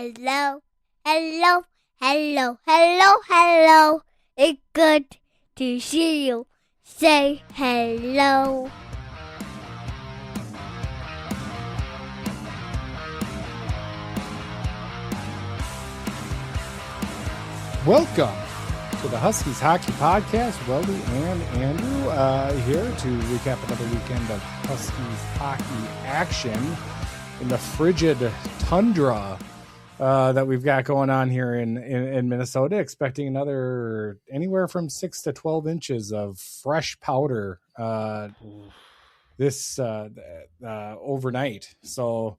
Hello, hello, hello, hello, hello. It's good to see you. Say hello. Welcome to the Huskies Hockey Podcast. Weldie and Andrew here to recap another weekend of Huskies hockey action in the frigid tundra that we've got going on here in Minnesota. Expecting another anywhere from 6 to 12 inches of fresh powder this overnight. So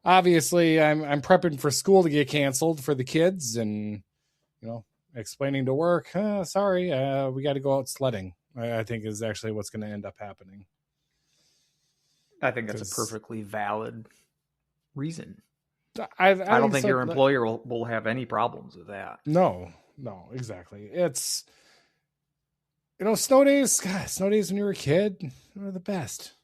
obviously I'm prepping for school to get canceled for the kids and explaining to work, sorry, we got to go out sledding, I think is actually what's going to end up happening. I think that's a perfectly valid reason. I don't think your employer will have any problems with that. No, exactly. It's, snow days when you were a kid were the best.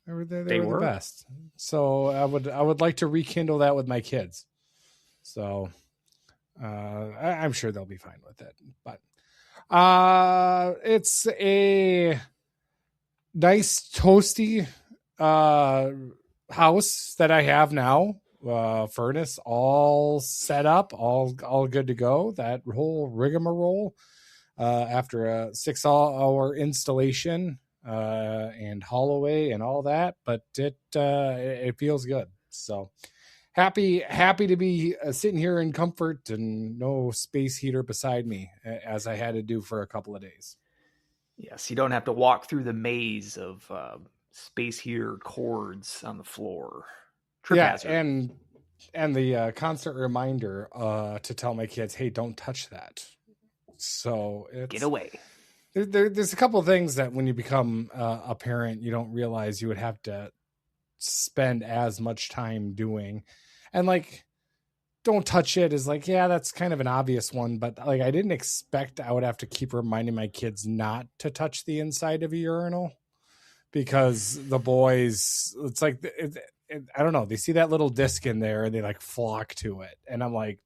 They were the best. So I would like to rekindle that with my kids. So I'm sure they'll be fine with it, but it's a nice toasty house that I have now. Furnace all set up, all good to go. That whole rigmarole after a 6-hour installation and haul away and all that, but it feels good. So happy to be sitting here in comfort and no space heater beside me as I had to do for a couple of days. Yes, you don't have to walk through the maze of space heater cords on the floor. Trip hazard. and the constant reminder to tell my kids, hey, don't touch that. So get away. There's a couple of things that when you become a parent, you don't realize you would have to spend as much time doing. And don't touch it is that's kind of an obvious one, but I didn't expect I would have to keep reminding my kids not to touch the inside of a urinal, because the boys, it's I don't know, they see that little disc in there and they flock to it, and I'm I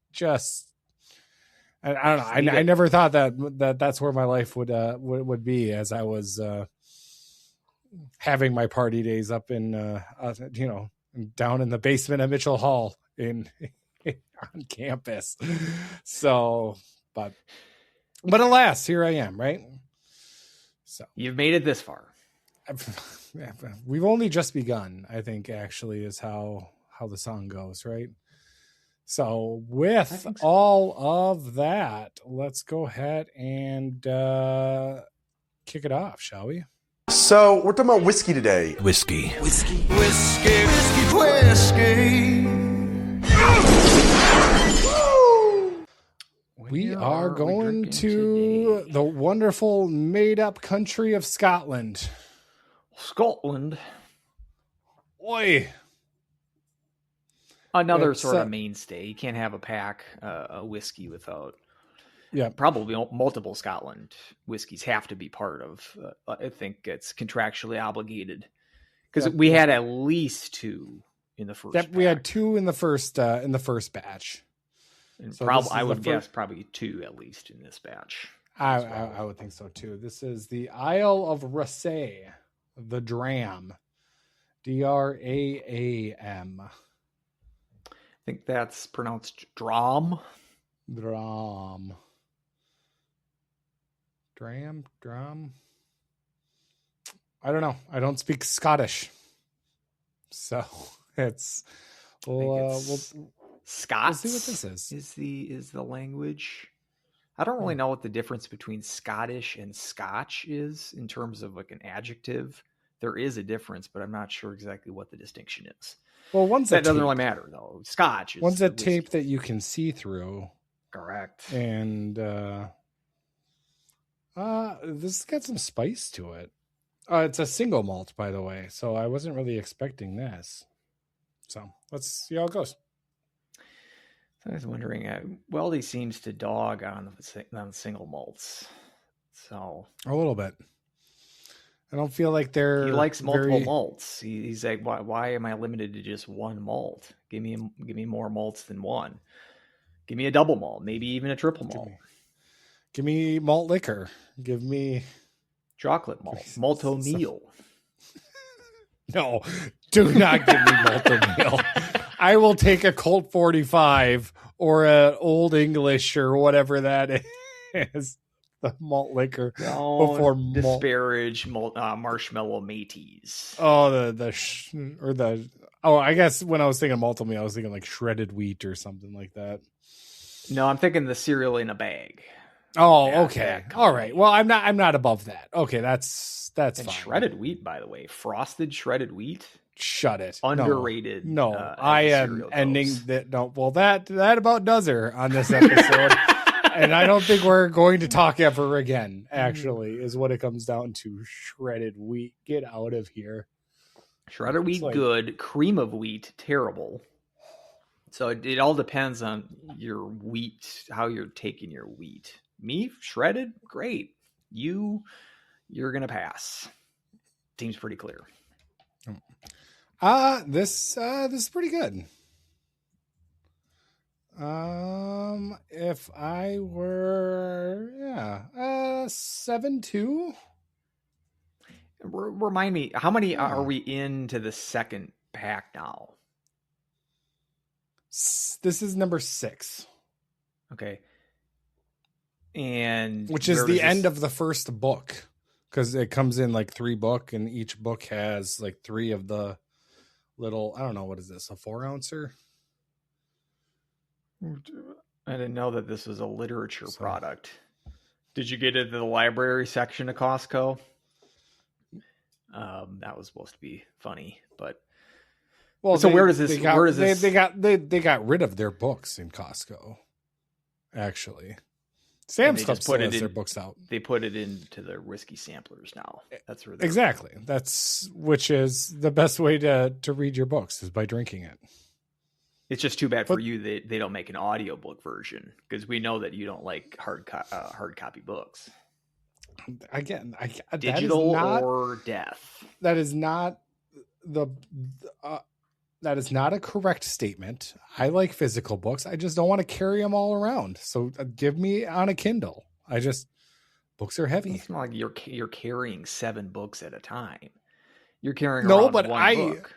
don't know. I never thought that's where my life would be as I was having my party days up in down in the basement of Mitchell Hall on campus. So, but alas, here I am, right? So you've made it this far. We've only just begun, I think, actually, is how the song goes, right? So with all of that, let's go ahead and kick it off, shall we? So we're talking about whiskey today. Whiskey. We are going to the wonderful made-up country of Scotland. Scotland. Oi. Another sort of mainstay. You can't have a pack of whiskey without. Yeah, probably multiple Scotland whiskeys have to be part of. I think it's contractually obligated because we had at least 2 in the first. Yep, we had 2 in the first batch. And so I would guess probably 2 at least in this batch. I would think so too. This is the Isle of Raasay, the Dram, Draam. I think that's pronounced Dram. Dram. I don't know. I don't speak Scottish, so it's. Scots. We'll see what this is the language. I don't really know what the difference between Scottish and Scotch is in terms of an adjective. There is a difference, but I'm not sure exactly what the distinction is. Well, that doesn't really matter though. Scotch is one's a tape that you can see through. Correct. And this has got some spice to it. It's a single malt, by the way, so I wasn't really expecting this. So let's see how it goes. I was wondering, Weldie seems to dog on single malts. So a little bit. I don't feel like they're. He likes multiple very... malts. He's like, why am I limited to just one malt? Give me more malts than one. Give me a double malt, maybe even a triple malt. Give me malt liquor. Give me chocolate malt, malto meal. No, do not give me malto meal. I will take a Colt 45 or an Old English or whatever that is. The malt liquor before disparage marshmallow mateys. Oh, I guess when I was thinking malto meal, I was thinking like shredded wheat or something like that. No, I'm thinking the cereal in a bag. Oh, okay. All right. Well, I'm not above that. Okay, that's and fine. Shredded wheat, by the way, frosted shredded wheat. Shut it. Underrated. No, I am ending that. No, well, that about does her on this episode. And I don't think we're going to talk ever again, actually, is what it comes down to. Shredded wheat. Get out of here. Shredded wheat, good. Cream of wheat, terrible. So it all depends on your wheat, how you're taking your wheat. Me, shredded, great. You're going to pass. Seems pretty clear. This is pretty good. If I were 7-2. Remind me, how many are we into the second pack now? This is number 6. Okay. And which is the end of the first book, because it comes in like 3 book, and each book has like 3 of the little, I don't know, what is this, a 4-ouncer? I didn't know that this was a literature product. Did you get it in the library section of Costco? That was supposed to be funny, but well, so where does this? They got rid of their books in Costco. Actually, Sam's Club still has their books out. They put it into the whiskey samplers now. That's where exactly. Which is the best way to read your books is by drinking it. It's just too bad for you that they don't make an audiobook version, because we know that you don't like hard copy books. Again, digital or death. That is not that is not a correct statement. I like physical books. I just don't want to carry them all around. So give me on a Kindle. Books are heavy. It's not like you're carrying 7 books at a time. You're carrying around one book.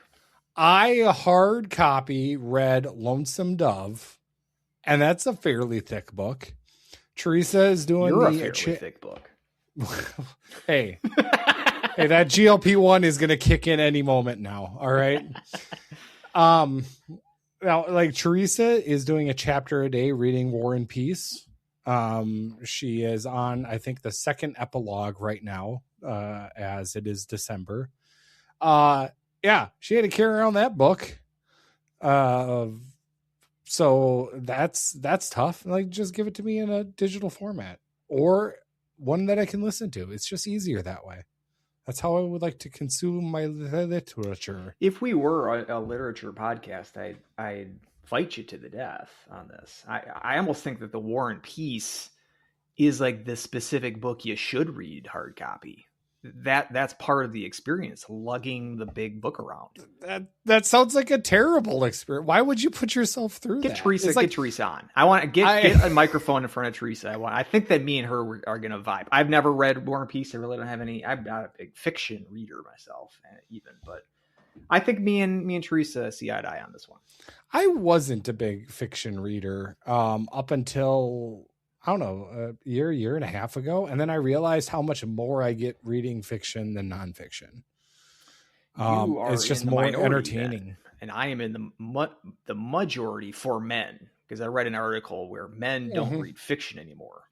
I hard copy read Lonesome Dove, and that's a fairly thick book. Teresa is doing a fairly thick book. Hey, that GLP-1 is going to kick in any moment now. All right. Now, like, Teresa is doing a chapter a day reading War and Peace. She is on, I think, the 2nd epilogue right now, as it is December. Yeah, she had to carry around that book. So that's tough. Like, just give it to me in a digital format or one that I can listen to. It's just easier that way. That's how I would like to consume my literature. If we were a literature podcast, I'd fight you to the death on this. I almost think that the War and Peace is like the specific book you should read hard copy. That's part of the experience, lugging the big book around. That sounds like a terrible experience. Why would you put yourself through that? Get Teresa on. I want to get a microphone in front of Teresa. I think that me and her are going to vibe. I've never read War and Peace. I really don't have any. I'm not a big fiction reader myself, even, but I think me and Teresa see eye to eye on this one. I wasn't a big fiction reader up until, I don't know, a year and a half ago. And then I realized how much more I get reading fiction than nonfiction. It's just more entertaining. Then. And I am in the majority for men, because I read an article where men don't read fiction anymore.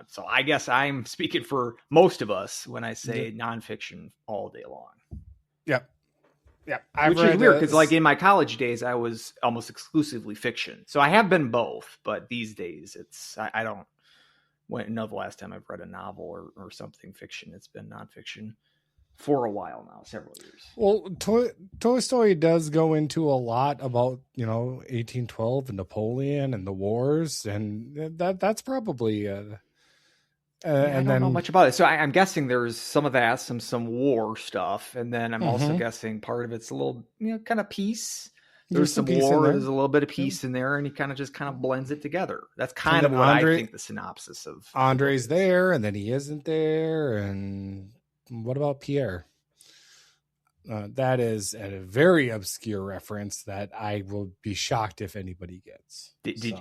So I guess I'm speaking for most of us when I say nonfiction all day long. Yep. Yeah, which is weird because, like, in my college days, I was almost exclusively fiction. So I have been both, but these days, I don't know the last time I've read a novel or something fiction. It's been nonfiction for a while now, several years. Well, Tolstoy does go into a lot about 1812 and Napoleon and the wars, and that's probably I don't know much about it. So I'm guessing there's some of that, some war stuff, and then I'm also guessing part of it's a little, kind of peace. There's some war. There's a little bit of peace in there, and he kind of blends it together. That's kind of what I think the synopsis of Andre's there, and then he isn't there. And what about Pierre? That is a very obscure reference that I will be shocked if anybody gets.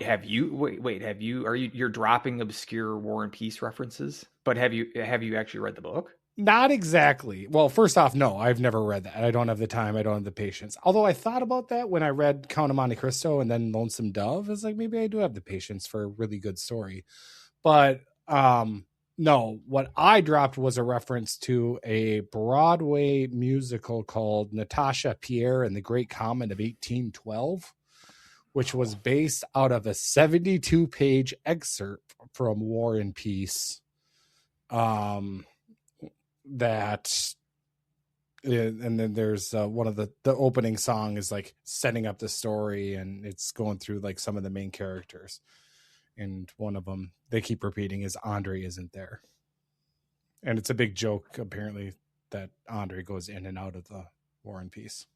Have you you're dropping obscure War and Peace references? But have you actually read the book? Not exactly. Well, first off, no, I've never read that. I don't have the time. I don't have the patience. Although I thought about that when I read Count of Monte Cristo and then Lonesome Dove. It's like, maybe I do have the patience for a really good story. But no, what I dropped was a reference to a Broadway musical called Natasha, Pierre, and the Great Comet of 1812, which was based out of a 72-page excerpt from War and Peace. That, and then there's one of the opening song is like setting up the story, and it's going through like some of the main characters. And one of them they keep repeating is Andre isn't there. And it's a big joke, apparently, that Andre goes in and out of the War and Peace.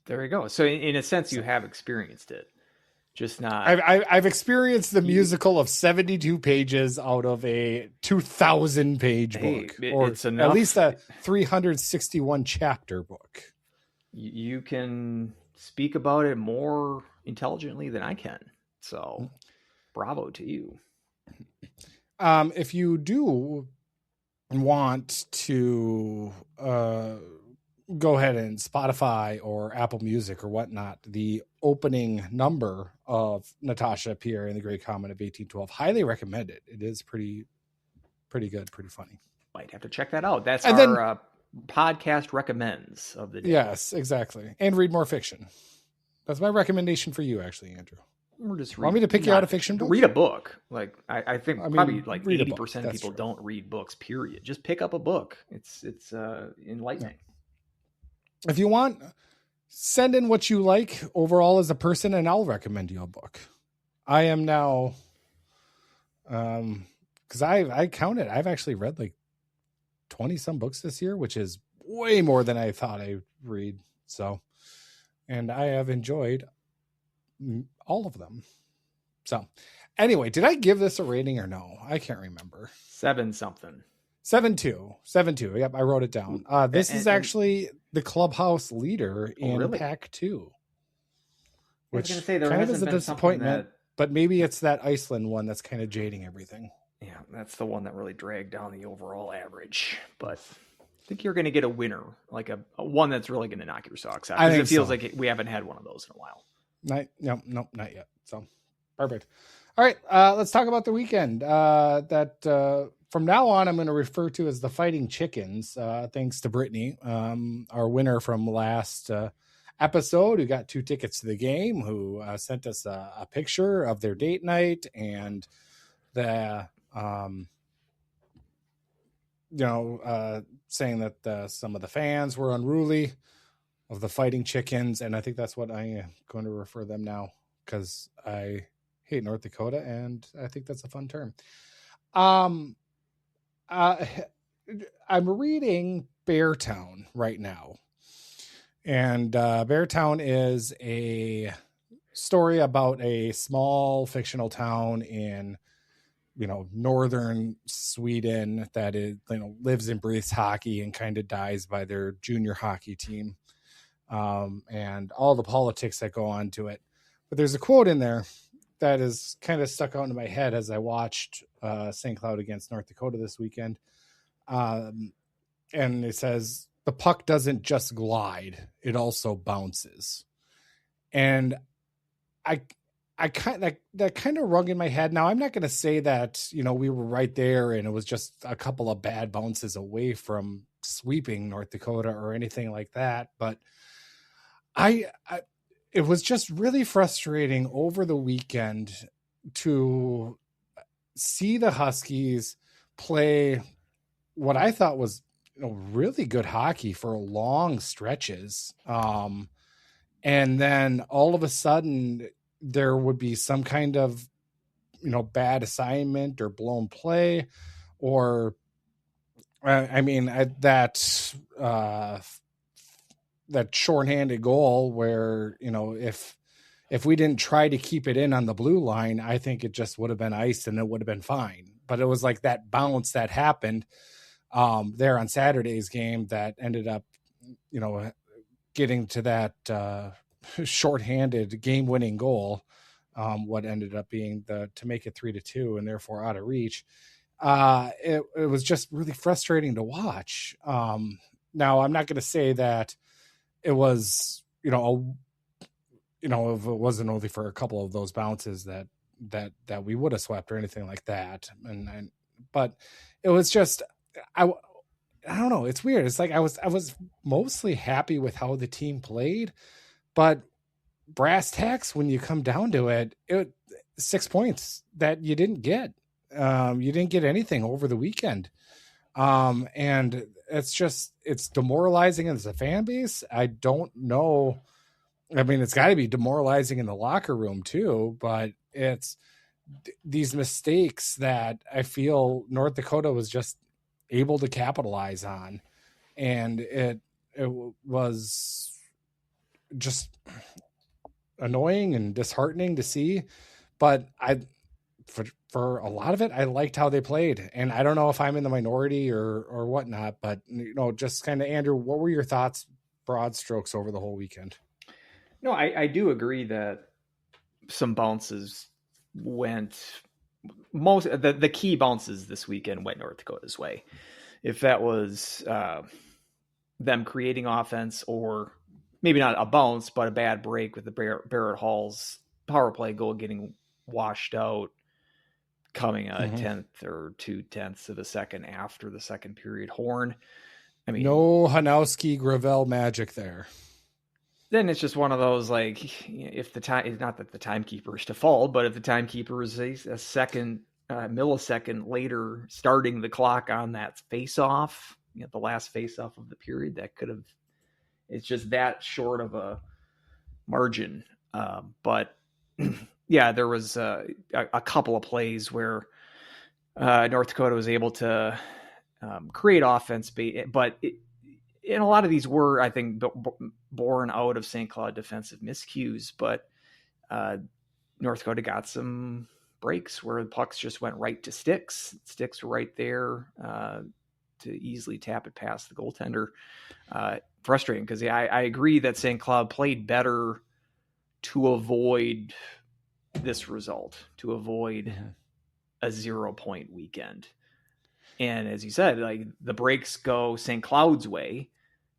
There you go. So in a sense, you have experienced it, just not. I've experienced the musical of 72 pages out of a 2,000-page book, or it's enough. At least a 361 chapter book. You can speak about it more intelligently than I can. So, bravo to you. If you do want to go ahead and Spotify or Apple Music or whatnot, the opening number of Natasha, Pierre, and the Great Comet of 1812, highly recommend it. It is pretty good, pretty funny. Might have to check that out. That's our podcast recommends of the day. Yes, exactly. And read more fiction. That's my recommendation for you, actually, Andrew. Or just want me to pick you out a fiction book? Read a book. Like I think probably like 80% of people don't read books, period. Just pick up a book. It's enlightening. Yeah. If you want, send in what you like overall as a person, and I'll recommend you a book. I am now, because I counted, I've actually read like 20 some books this year, which is way more than I thought I'd read. So, and I have enjoyed all of them. So anyway, did I give this a rating or no? I can't remember. 7-something. 7.2. Yep, I wrote it down. This is actually the clubhouse leader in Pack 2. Which I was gonna say, kind of is a disappointment, but maybe it's that Iceland one that's kind of jading everything. Yeah, that's the one that really dragged down the overall average. But I think you're going to get a winner, like a one that's really going to knock your socks out. Because it feels like we haven't had one of those in a while. Nope, not yet. So perfect. All right, let's talk about the weekend. That from now on, I'm going to refer to as the Fighting Chickens. Thanks to Brittany, our winner from last episode, who got 2 tickets to the game, who sent us a picture of their date night and the saying that some of the fans were unruly of the Fighting Chickens, and I think that's what I am going to refer them now, because I hate North Dakota and I think that's a fun term. I'm reading Beartown right now, and Beartown is a story about a small fictional town in northern Sweden that is, lives and breathes hockey and kind of dies by their junior hockey team, and all the politics that go on to it. But there's a quote in there that is kind of stuck out in my head as I watched St. Cloud against North Dakota this weekend. And it says, "The puck doesn't just glide, it also bounces." And I kind of, that kind of rung in my head. Now, I'm not going to say that, we were right there and it was just a couple of bad bounces away from sweeping North Dakota or anything like that. But it was just really frustrating over the weekend to see the Huskies play what I thought was really good hockey for long stretches. And then all of a sudden there would be some kind of bad assignment or blown play, or that shorthanded goal where, if we didn't try to keep it in on the blue line, I think it just would have been iced and it would have been fine. But it was like that bounce that happened there on Saturday's game that ended up, getting to that shorthanded game-winning goal. What ended up being to make it 3-2 and therefore out of reach. It was just really frustrating to watch. Now I'm not going to say that it was, if it wasn't only for a couple of those bounces that we would have swept or anything like that. But it was just, I don't know. It's weird. It's like I was mostly happy with how the team played, but brass tacks, when you come down to it 6 points that you didn't get. You didn't get anything over the weekend. And it's demoralizing as a fan base. I don't know. I mean, it's got to be demoralizing in the locker room too, but it's these mistakes that I feel North Dakota was just able to capitalize on. And it was just annoying and disheartening to see, but for a lot of it, I liked how they played. And I don't know if I'm in the minority or whatnot, but just kind of, Andrew, what were your thoughts, broad strokes, over the whole weekend? No, I do agree that some bounces went, the key bounces this weekend went North Dakota's way. If that was them creating offense, or maybe not a bounce, but a bad break with the Barrett Hall's power play goal getting washed out, coming a 10th or 2/10 of a second after the second period horn. I mean, no Hanowski Gravel magic there. Then it's just one of those, like, if the time, it's not that the timekeeper is to fault, but if the timekeeper is a second millisecond later starting the clock on that face-off, the last face-off of the period, that could have, it's just that short of a margin. But yeah, there was a couple of plays where North Dakota was able to create offense, but and a lot of these were, I think, born out of St. Cloud defensive miscues. But North Dakota got some breaks where the pucks just went right to sticks. Sticks were right there to easily tap it past the goaltender. Frustrating, because I agree that St. Cloud played better to avoid this result, to avoid a 0-point weekend. And as you said, like, the breaks go St. Cloud's way.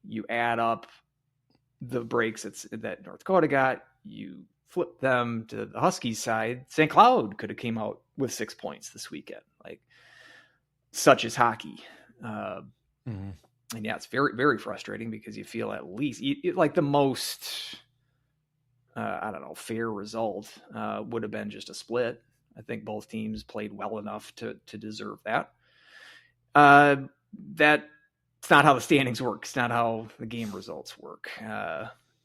You add up the breaks that North Dakota got, you flip them to the Huskies side. St. Cloud could have came out with 6 points this weekend. Like, such is hockey. And yeah, it's very, very frustrating, because you feel at least like the most, fair result would have been just a split. I think both teams played well enough to deserve that. That's not how the standings work. It's not how the game results work.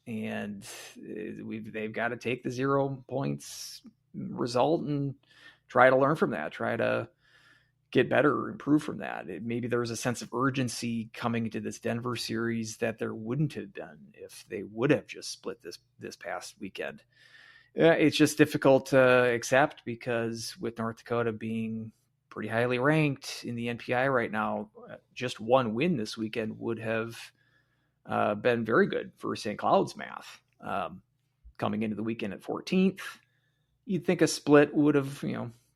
And they've got to take the 0 points result and try to learn from that, try to get better, improve from that. Maybe there was a sense of urgency coming into this Denver series that there wouldn't have been if they would have just split this past weekend. It's just difficult to accept, because with North Dakota being pretty highly ranked in the NPI right now, just one win this weekend would have been very good for St. Cloud's math. Coming into the weekend at 14th, you'd think a split would have,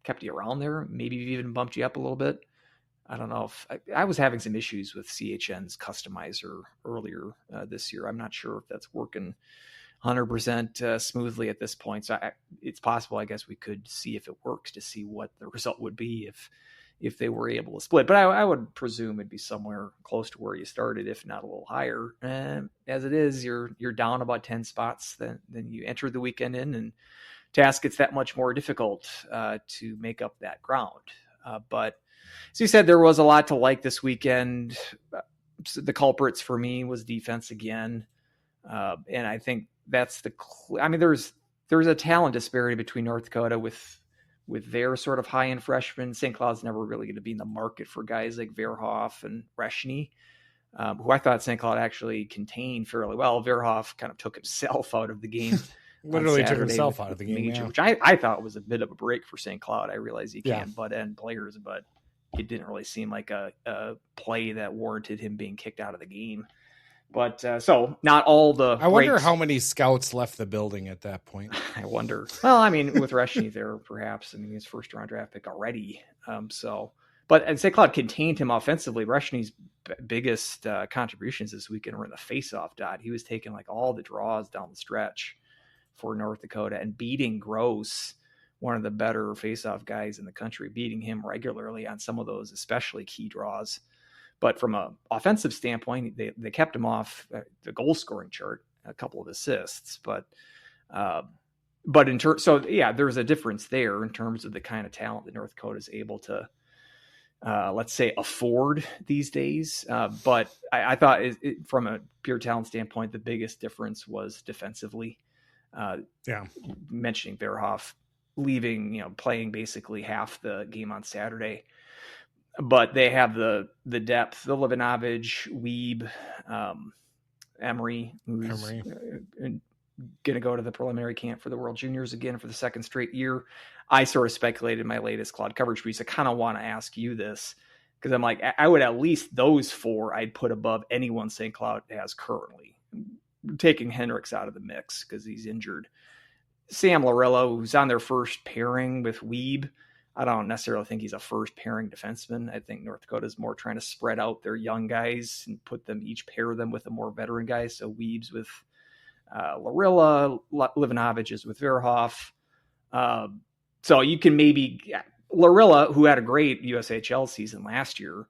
kept you around there, maybe even bumped you up a little bit. I don't know if I was having some issues with CHN's customizer earlier this year. I'm not sure if that's working 100% smoothly at this point. So it's possible, I guess, we could see if it works, to see what the result would be if they were able to split. But I would presume it'd be somewhere close to where you started, if not a little higher. As it is, you're down about 10 spots than you entered the weekend in, and task gets that much more difficult to make up that ground. But as you said, there was a lot to like this weekend. The culprits for me was defense again. And I think that's there's a talent disparity between North Dakota with with their sort of high-end freshmen. St. Cloud's never really going to be in the market for guys like Verhoff and Reshny, who I thought St. Cloud actually contained fairly well. Verhoff kind of took himself out of the game. Literally took himself out of the game, which I thought was a bit of a break for St. Cloud. I realize he can butt end players, but it didn't really seem like a play that warranted him being kicked out of the game. But so not all the. I wonder how many scouts left the building at that point. I wonder. Well, I mean, with Reshny there, perhaps. I mean, he's first round draft pick already. And St. Cloud contained him offensively. Reshny's biggest contributions this weekend were in the faceoff dot. He was taking like all the draws down the stretch for North Dakota and beating Gross, one of the better faceoff guys in the country, beating him regularly on some of those, especially key draws. But from an offensive standpoint, they kept him off the goal scoring chart, a couple of assists. But in terms, there's a difference there in terms of the kind of talent that North Dakota is able to, let's say, afford these days. But I thought from a pure talent standpoint, the biggest difference was defensively. Mentioning Verhoff leaving, playing basically half the game on Saturday. But they have the depth, the Livanovich, Weeb, Emery, who's going to go to the preliminary camp for the World Juniors again for the second straight year. I sort of speculated in my latest Cloud coverage piece. I kind of want to ask you this because I'm like, I would at least those four I'd put above anyone St. Cloud has currently, taking Hendricks out of the mix because he's injured. Sam Larillo, who's on their first pairing with Weeb, I don't necessarily think he's a first pairing defenseman. I think North Dakota is more trying to spread out their young guys and pair them with a more veteran guy. So Weeb's with Larilla, Livanovich is with Verhoff. So you can Larilla, who had a great USHL season last year,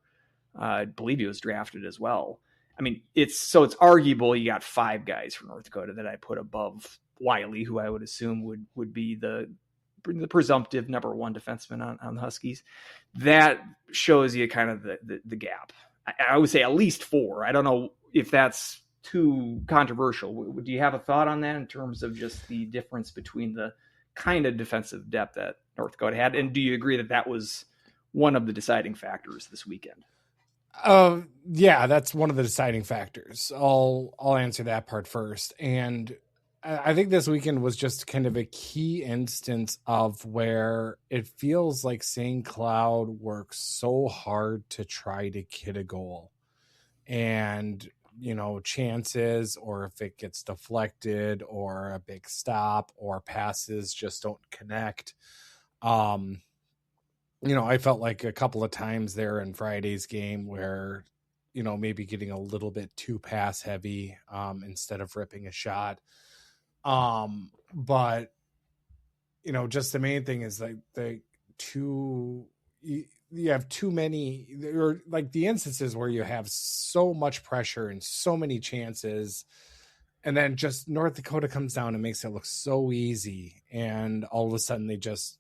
I believe he was drafted as well. I mean, it's arguable you got five guys from North Dakota that I put above Wiley, who I would assume would be the presumptive number one defenseman on the Huskies. That shows you kind of the gap. I would say at least four. I don't know if that's too controversial. Do you have a thought on that in terms of just the difference between the kind of defensive depth that North Dakota had? And do you agree that was one of the deciding factors this weekend? Yeah, that's one of the deciding factors. I'll answer that part first. And I think this weekend was just kind of a key instance of where it feels like St. Cloud works so hard to try to get a goal. And, chances, or if it gets deflected or a big stop or passes just don't connect. I felt like a couple of times there in Friday's game where, maybe getting a little bit too pass heavy instead of ripping a shot. But just the main thing is like you have too many, or like the instances where you have so much pressure and so many chances, and then just North Dakota comes down and makes it look so easy, and all of a sudden they just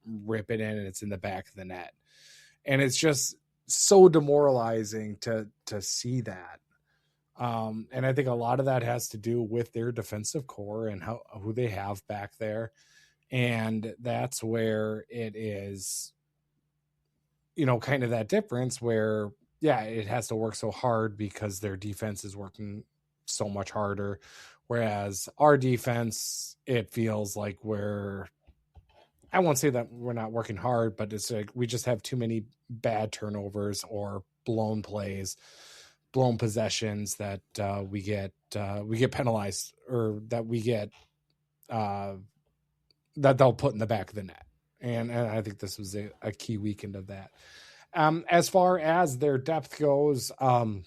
rip it in and it's in the back of the net, and it's just so demoralizing to see that. And I think a lot of that has to do with their defensive core and who they have back there. And that's where it is, kind of that difference where, it has to work so hard because their defense is working so much harder. Whereas our defense, it feels like I won't say that we're not working hard, but it's like we just have too many bad turnovers or blown plays, blown possessions that we get penalized, or that we get that they'll put in the back of the net. And I think this was a key weekend of that. As far as their depth goes, now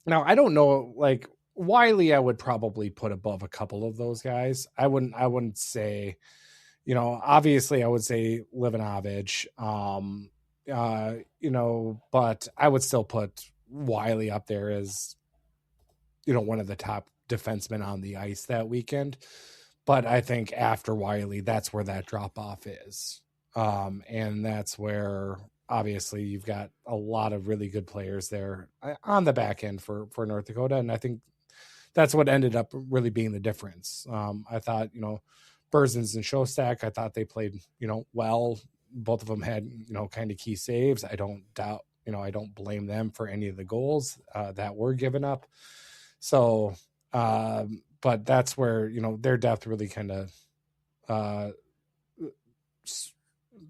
I don't know, like Wiley, I would probably put above a couple of those guys. I wouldn't say, obviously I would say Livanovich, but I would still put Wiley up there as, one of the top defensemen on the ice that weekend. But I think after Wiley, that's where that drop off is. And that's where obviously you've got a lot of really good players there on the back end for North Dakota. And I think that's what ended up really being the difference. I thought, Berzins and Shostak, I thought they played, well. Both of them had, kind of key saves. I don't doubt, I don't blame them for any of the goals that were given up. So, but that's where, their depth really kind of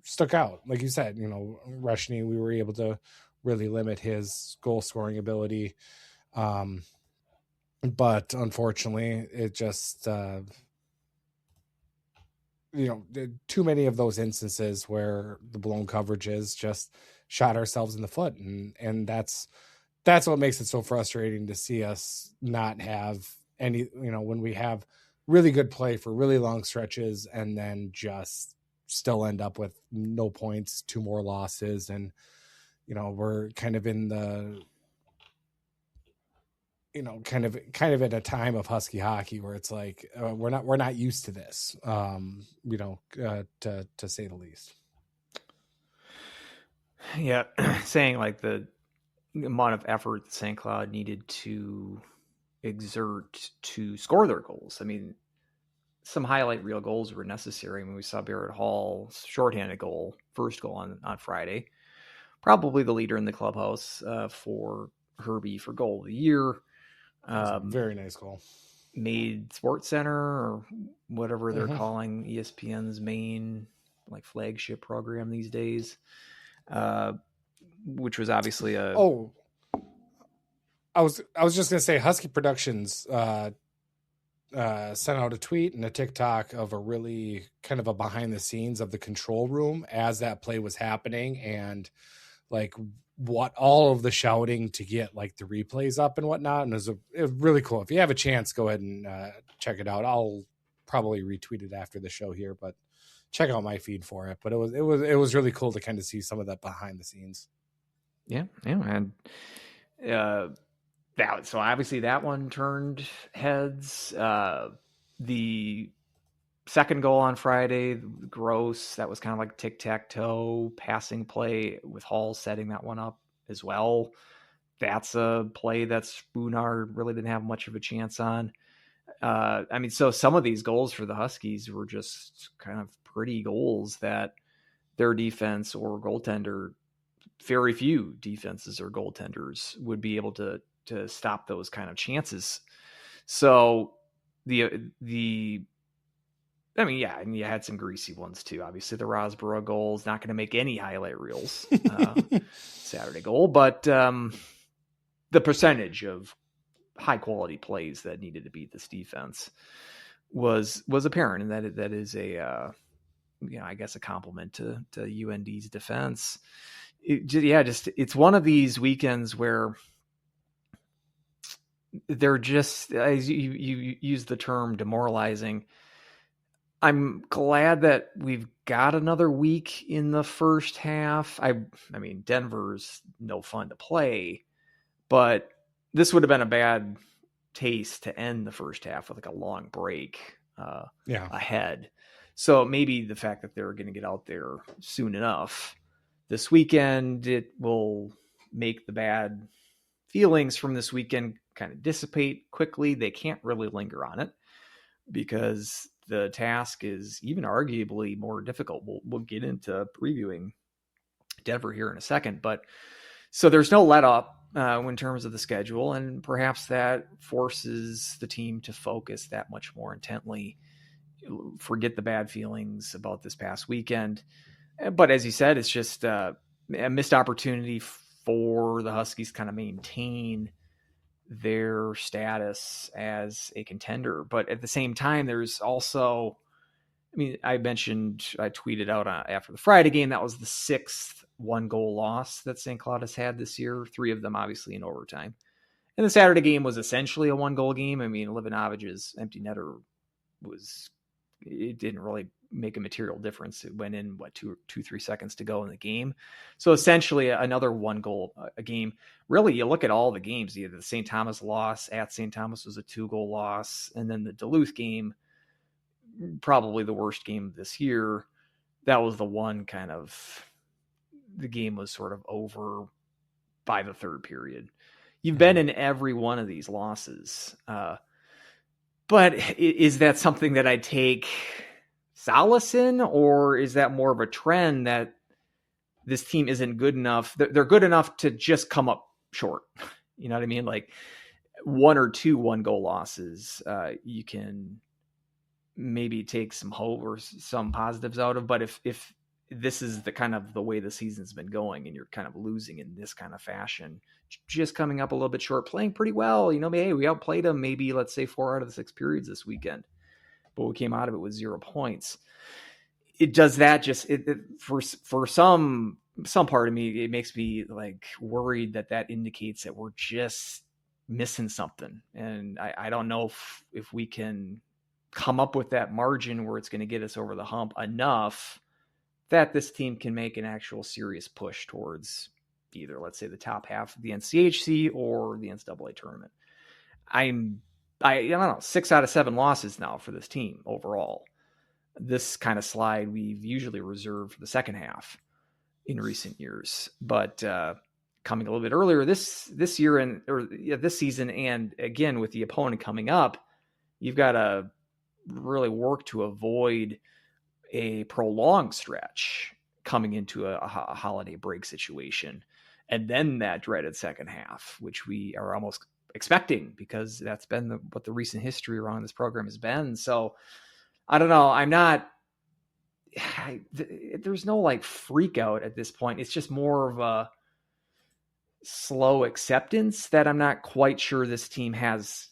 stuck out. Like you said, Rushny, we were able to really limit his goal scoring ability. But unfortunately, it just, too many of those instances where the blown coverages just shot ourselves in the foot. And that's what makes it so frustrating to see us not have any, when we have really good play for really long stretches and then just still end up with no points, 2 more losses. And, we're kind of in the, kind of at a time of Husky hockey where it's like, we're not used to this, to say the least. Yeah. Saying like the amount of effort that St. Cloud needed to exert to score their goals. I mean, some highlight reel goals were necessary. I mean, we saw Barrett Hall's shorthanded goal, first goal on Friday, probably the leader in the clubhouse for Herbie for goal of the year. Very nice goal. Made Sports Center or whatever they're calling ESPN's main like flagship program these days, which was obviously a. Oh, I was just gonna say Husky Productions sent out a tweet and a TikTok of a really kind of a behind the scenes of the control room as that play was happening and like what all of the shouting to get like the replays up and whatnot. And it was really cool. If you have a chance, go ahead and check it out. I'll probably retweet it after the show here, but check out my feed for it. But it was really cool to kind of see some of that behind the scenes. Yeah. And so obviously that one turned heads. The second goal on Friday, gross. That was kind of like tic-tac-toe passing play with Hall setting that one up as well. That's a play that Spooner really didn't have much of a chance on. I mean, so some of these goals for the Huskies were just kind of pretty goals that their defense or goaltender, very few defenses or goaltenders would be able to stop those kind of chances. So I mean, yeah, and you had some greasy ones too. Obviously, the Rosborough goal is not going to make any highlight reels. Saturday goal, but the percentage of high quality plays that needed to beat this defense was apparent, and that is a I guess a compliment to UND's defense. It's one of these weekends where they're just, as you use the term, demoralizing. I'm glad that we've got another week in the first half. I mean, Denver's no fun to play, but this would have been a bad taste to end the first half with like a long break ahead. So maybe the fact that they're going to get out there soon enough this weekend, it will make the bad feelings from this weekend kind of dissipate quickly. They can't really linger on it because the task is even arguably more difficult. We'll get into previewing Denver here in a second, but so there's no let up in terms of the schedule, and perhaps that forces the team to focus that much more intently, forget the bad feelings about this past weekend. But as you said, it's just a missed opportunity for the Huskies kind of maintain their status as a contender. But at the same time, there's also, I mean, I tweeted out after the Friday game, that was the 6th 1-goal loss that St. Cloud has had this year, 3 of them obviously in overtime. And the Saturday game was essentially a 1-goal game. I mean, Livinovich's empty netter it didn't really make a material difference. It went in 2-3 seconds to go in the game. So essentially another 1-goal a game. Really, you look at all the games, either the St. Thomas loss at St. Thomas was a 2-goal loss. And then the Duluth game, probably the worst game this year. That was the one kind of, the game was sort of over by the third period. You've been in every one of these losses. But is that something that I take solace in, or is that more of a trend that this team isn't good enough? They're good enough to just come up short. You know what I mean? Like 1 or 2 1-goal losses, you can maybe take some hope or some positives out of. But if this is the kind of the way the season's been going and you're kind of losing in this kind of fashion, just coming up a little bit short, playing pretty well, you know, hey, we outplayed them maybe, let's say 4 out of the 6 periods this weekend, but we came out of it with 0 points. It does that just for some part of me, it makes me like worried that indicates that we're just missing something. And I don't know if we can come up with that margin where it's going to get us over the hump enough that this team can make an actual serious push towards either, let's say, the top half of the NCHC or the NCAA tournament. I don't know, 6 out of 7 losses now for this team overall. This kind of slide we've usually reserved for the second half in recent years, but coming a little bit earlier this year this season, and again with the opponent coming up, you've got to really work to avoid a prolonged stretch coming into a holiday break situation, and then that dreaded second half, which we are almost expecting because that's been what the recent history around this program has been. So I don't know. There's no like freak out at this point. It's just more of a slow acceptance that I'm not quite sure this team has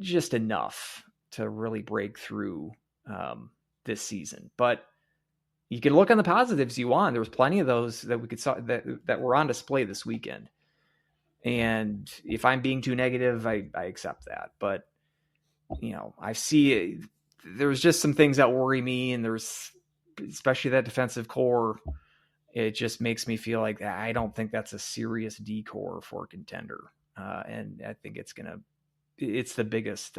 just enough to really break through this season. But you can look on the positives you want. There was plenty of those that we could saw that were on display this weekend. And if I'm being too negative, I accept that. But you know, I see there's just some things that worry me, and there's especially that defensive core. It just makes me feel like I don't think that's a serious D-core for a contender. And I think it's the biggest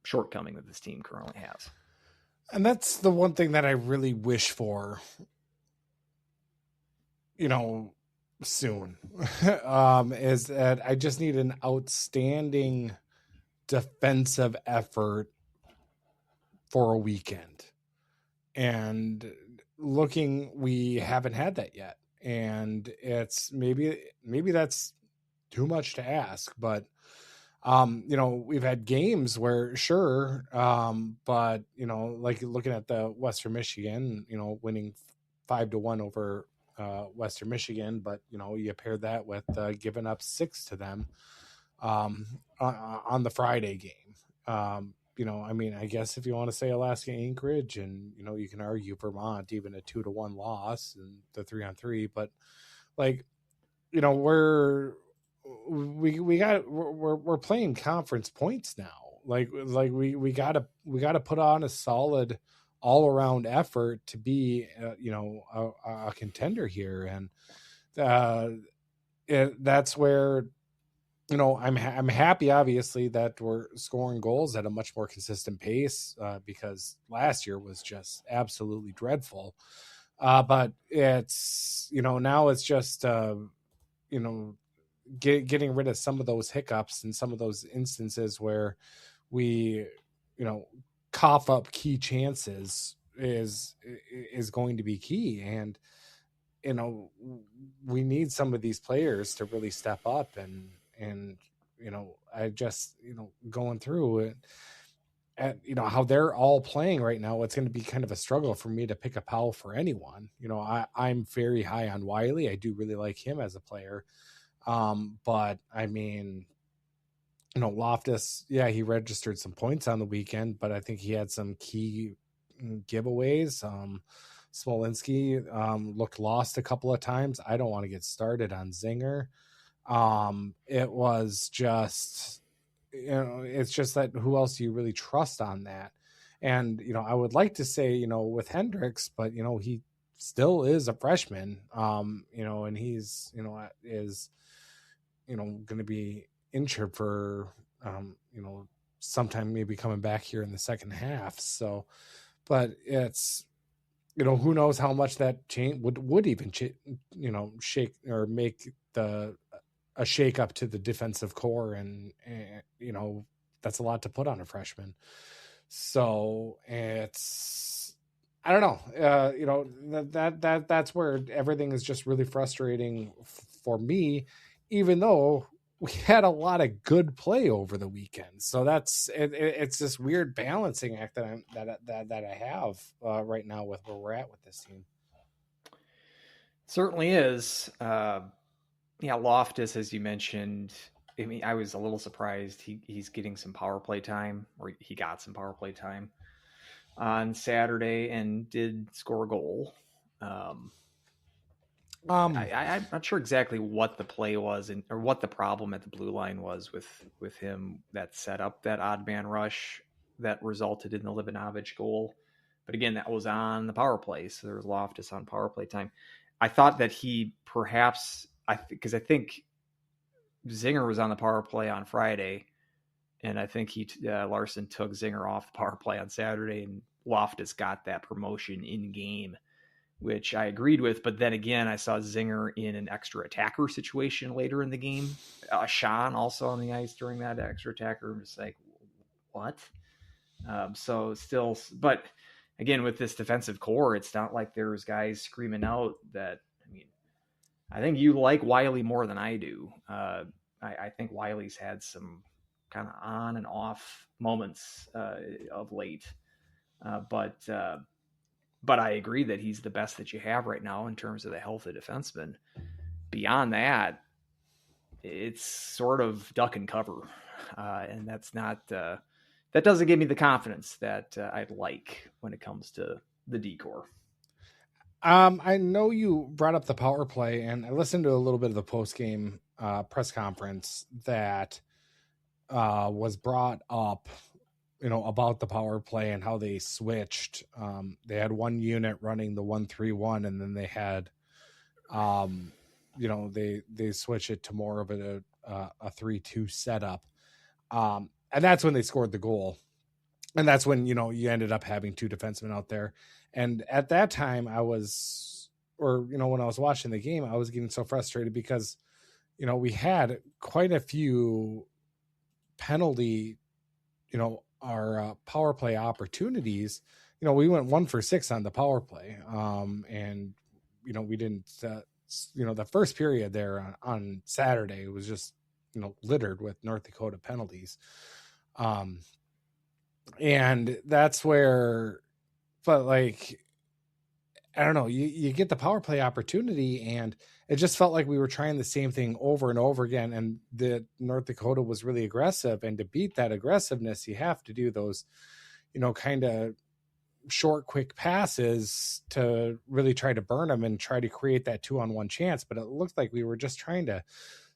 shortcoming that this team currently has. And that's the one thing that I really wish for, you know, soon, is that I just need an outstanding defensive effort for a weekend. And we haven't had that yet. And it's maybe that's too much to ask, but you know, we've had games where sure, but you know, like looking at the Western Michigan, you know, winning 5-1 over Western Michigan, but you know, you pair that with giving up 6 to them on the Friday game. You know, I mean, I guess if you want to say Alaska Anchorage, and you know, you can argue Vermont, even a 2-1 loss and the 3-on-3, but like, you know, we're playing conference points now. Like we gotta put on a solid all around effort to be you know, a contender here, and that's where, you know, I'm happy obviously that we're scoring goals at a much more consistent pace, because last year was just absolutely dreadful. But it's, you know, now it's just you know, getting rid of some of those hiccups and some of those instances where we, you know, cough up key chances is going to be key. And, you know, we need some of these players to really step up, and, you know, I just, you know, going through it at, you know, how they're all playing right now, it's going to be kind of a struggle for me to pick a Powell for anyone. You know, I'm very high on Wiley. I do really like him as a player. But I mean, you know, Loftus, yeah, he registered some points on the weekend, but I think he had some key giveaways. Smolinski looked lost a couple of times. I don't want to get started on Zinger. It was just, you know, it's just that who else do you really trust on that? And, you know, I would like to say, you know, with Hendricks, but, you know, he still is a freshman, you know, and he's, you know, is, you know, going to be injured for, you know, sometime maybe coming back here in the second half. So, but it's, you know, who knows how much that change would even, you know, shake or make a shake up to the defensive core. And, you know, that's a lot to put on a freshman. So it's, I don't know. That's where everything is just really frustrating for me, even though we had a lot of good play over the weekend. So it's this weird balancing act that I have right now with where we're at with this team. Certainly is. Yeah, Loftus, as you mentioned. I mean, I was a little surprised he's getting some power play time, or he got some power play time on Saturday and did score a goal. I'm not sure exactly what the play was or what the problem at the blue line was with him that set up that odd man rush that resulted in the Livanovich goal. But again, that was on the power play, so there was Loftus on power play time. I thought that he perhaps because I think Zinger was on the power play on Friday, and I think Larson took Zinger off the power play on Saturday, and Loftus got that promotion in game, which I agreed with. But then again, I saw Zinger in an extra attacker situation later in the game. Sean also on the ice during that extra attacker. I'm just like, what? So still, but again, with this defensive core, it's not like there's guys screaming out that, I mean, I think you like Wiley more than I do. I think Wiley's had some kind of on and off moments of late. But I agree that he's the best that you have right now in terms of the health of defensemen. Beyond that, it's sort of duck and cover. And that's not, that doesn't give me the confidence that I'd like when it comes to the D-core. I know you brought up the power play, and I listened to a little bit of the post game press conference that was brought up, about the power play and how they switched. They had one unit running the 1-3-1, and then they had, they switched it to more of a 3-2 setup. And that's when they scored the goal. And that's when, you ended up having two defensemen out there. And at that time when I was watching the game, I was getting so frustrated because, we had quite a few penalty, our power play opportunities. We went 1 for 6 on the power play. And, we didn't, the first period there on Saturday was just, littered with North Dakota penalties. And that's where, but like, I don't know, you get the power play opportunity, and it just felt like we were trying the same thing over and over again. And the North Dakota was really aggressive, and to beat that aggressiveness, you have to do those, kind of short, quick passes to really try to burn them and try to create that 2-on-1 chance. But it looked like we were just trying to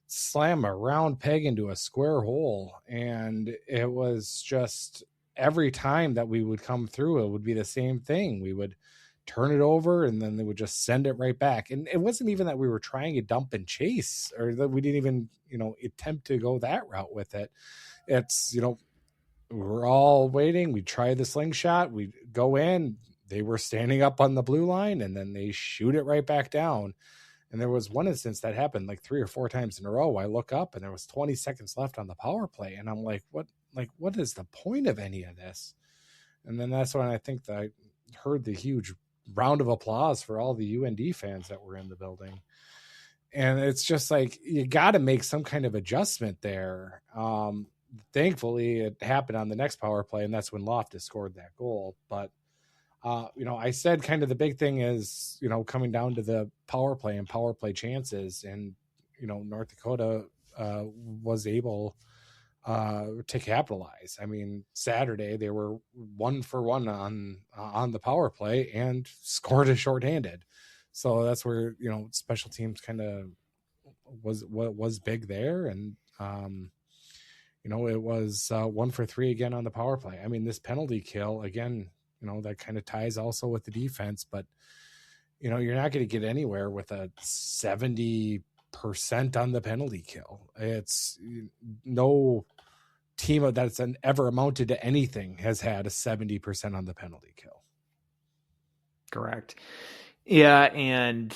slam a round peg into a square hole. And it was just, every time that we would come through, it would be the same thing. We would turn it over, and then they would just send it right back. And it wasn't even that we were trying to dump and chase, or that we didn't even, attempt to go that route with it. It's, we're all waiting. We try the slingshot. We go in. They were standing up on the blue line, and then they shoot it right back down. And there was one instance that happened like 3 or 4 times in a row. I look up, and there was 20 seconds left on the power play. And I'm like, what is the point of any of this? And then that's when I think that I heard the huge round of applause for all the UND fans that were in the building. And it's just like, you got to make some kind of adjustment there. Thankfully it happened on the next power play, and that's when Loftus scored that goal. But I said kind of the big thing is, coming down to the power play and power play chances, and, North Dakota was able to capitalize. I mean, Saturday they were 1 for 1 on the power play and scored a shorthanded. So that's where, special teams kind of was big there. And, it was 1 for 3 again on the power play. I mean, this penalty kill again, that kind of ties also with the defense, but you're not going to get anywhere with a 70% on the penalty kill. It's no team that's ever amounted to anything has had a 70% on the penalty kill. Correct. Yeah. And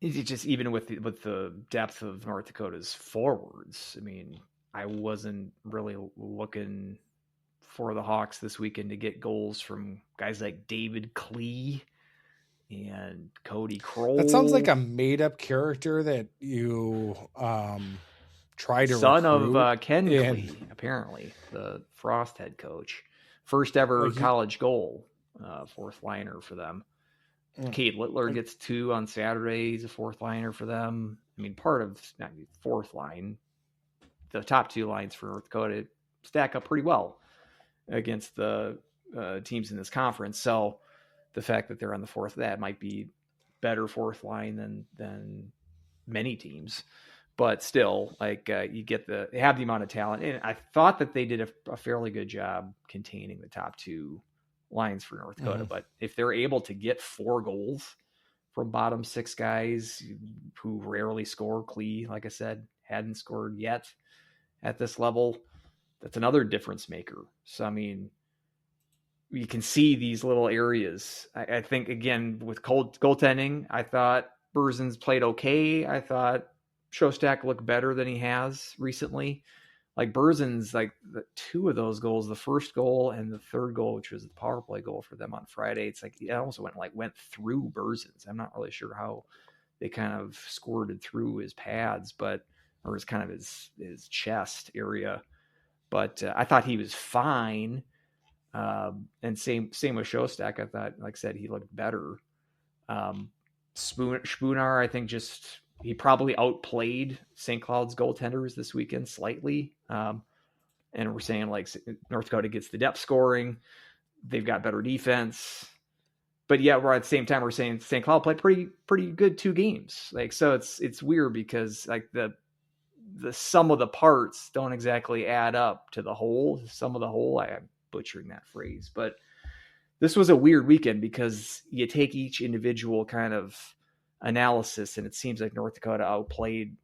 it just, even with the depth of North Dakota's forwards, I mean, I wasn't really looking for the Hawks this weekend to get goals from guys like David Klee and Cody Kroll. That sounds like a made-up character that you try to son recruit. of Ken Klee, apparently the Frost head coach. First ever college goal, fourth liner for them. Cade Littler gets 2 on Saturday. He's a fourth liner for them. I mean, part of not fourth line, the top 2 lines for North Dakota stack up pretty well against the teams in this conference. So the fact that they're on the fourth, that might be better fourth line than many teams. But still, like they have the amount of talent. And I thought that they did a fairly good job containing the top 2 lines for North Dakota. But if they're able to get 4 goals from bottom 6 guys who rarely score, Klee, like I said, hadn't scored yet at this level, that's another difference maker. So, I mean, you can see these little areas. I think, again, with goaltending, I thought Berzin's played okay. I thought Shostak looked better than he has recently. Like Berzin's, like the 2 of those goals, the first goal and the third goal, which was the power play goal for them on Friday, it's like it almost went through Berzin's. I'm not really sure how they kind of squirted through his pads, or his kind of his chest area. But I thought he was fine. And same with Shostak. I thought, like I said, he looked better. Spoonar, I think he probably outplayed St. Cloud's goaltenders this weekend slightly. And we're saying like North Dakota gets the depth scoring. They've got better defense. But yet we're at the same time, we're saying St. Cloud played pretty good 2 games. Like, so it's weird because like the sum of the parts don't exactly add up to the whole. Sum of the whole, I'm butchering that phrase. But this was a weird weekend because you take each individual kind of analysis and it seems like North Dakota outplayed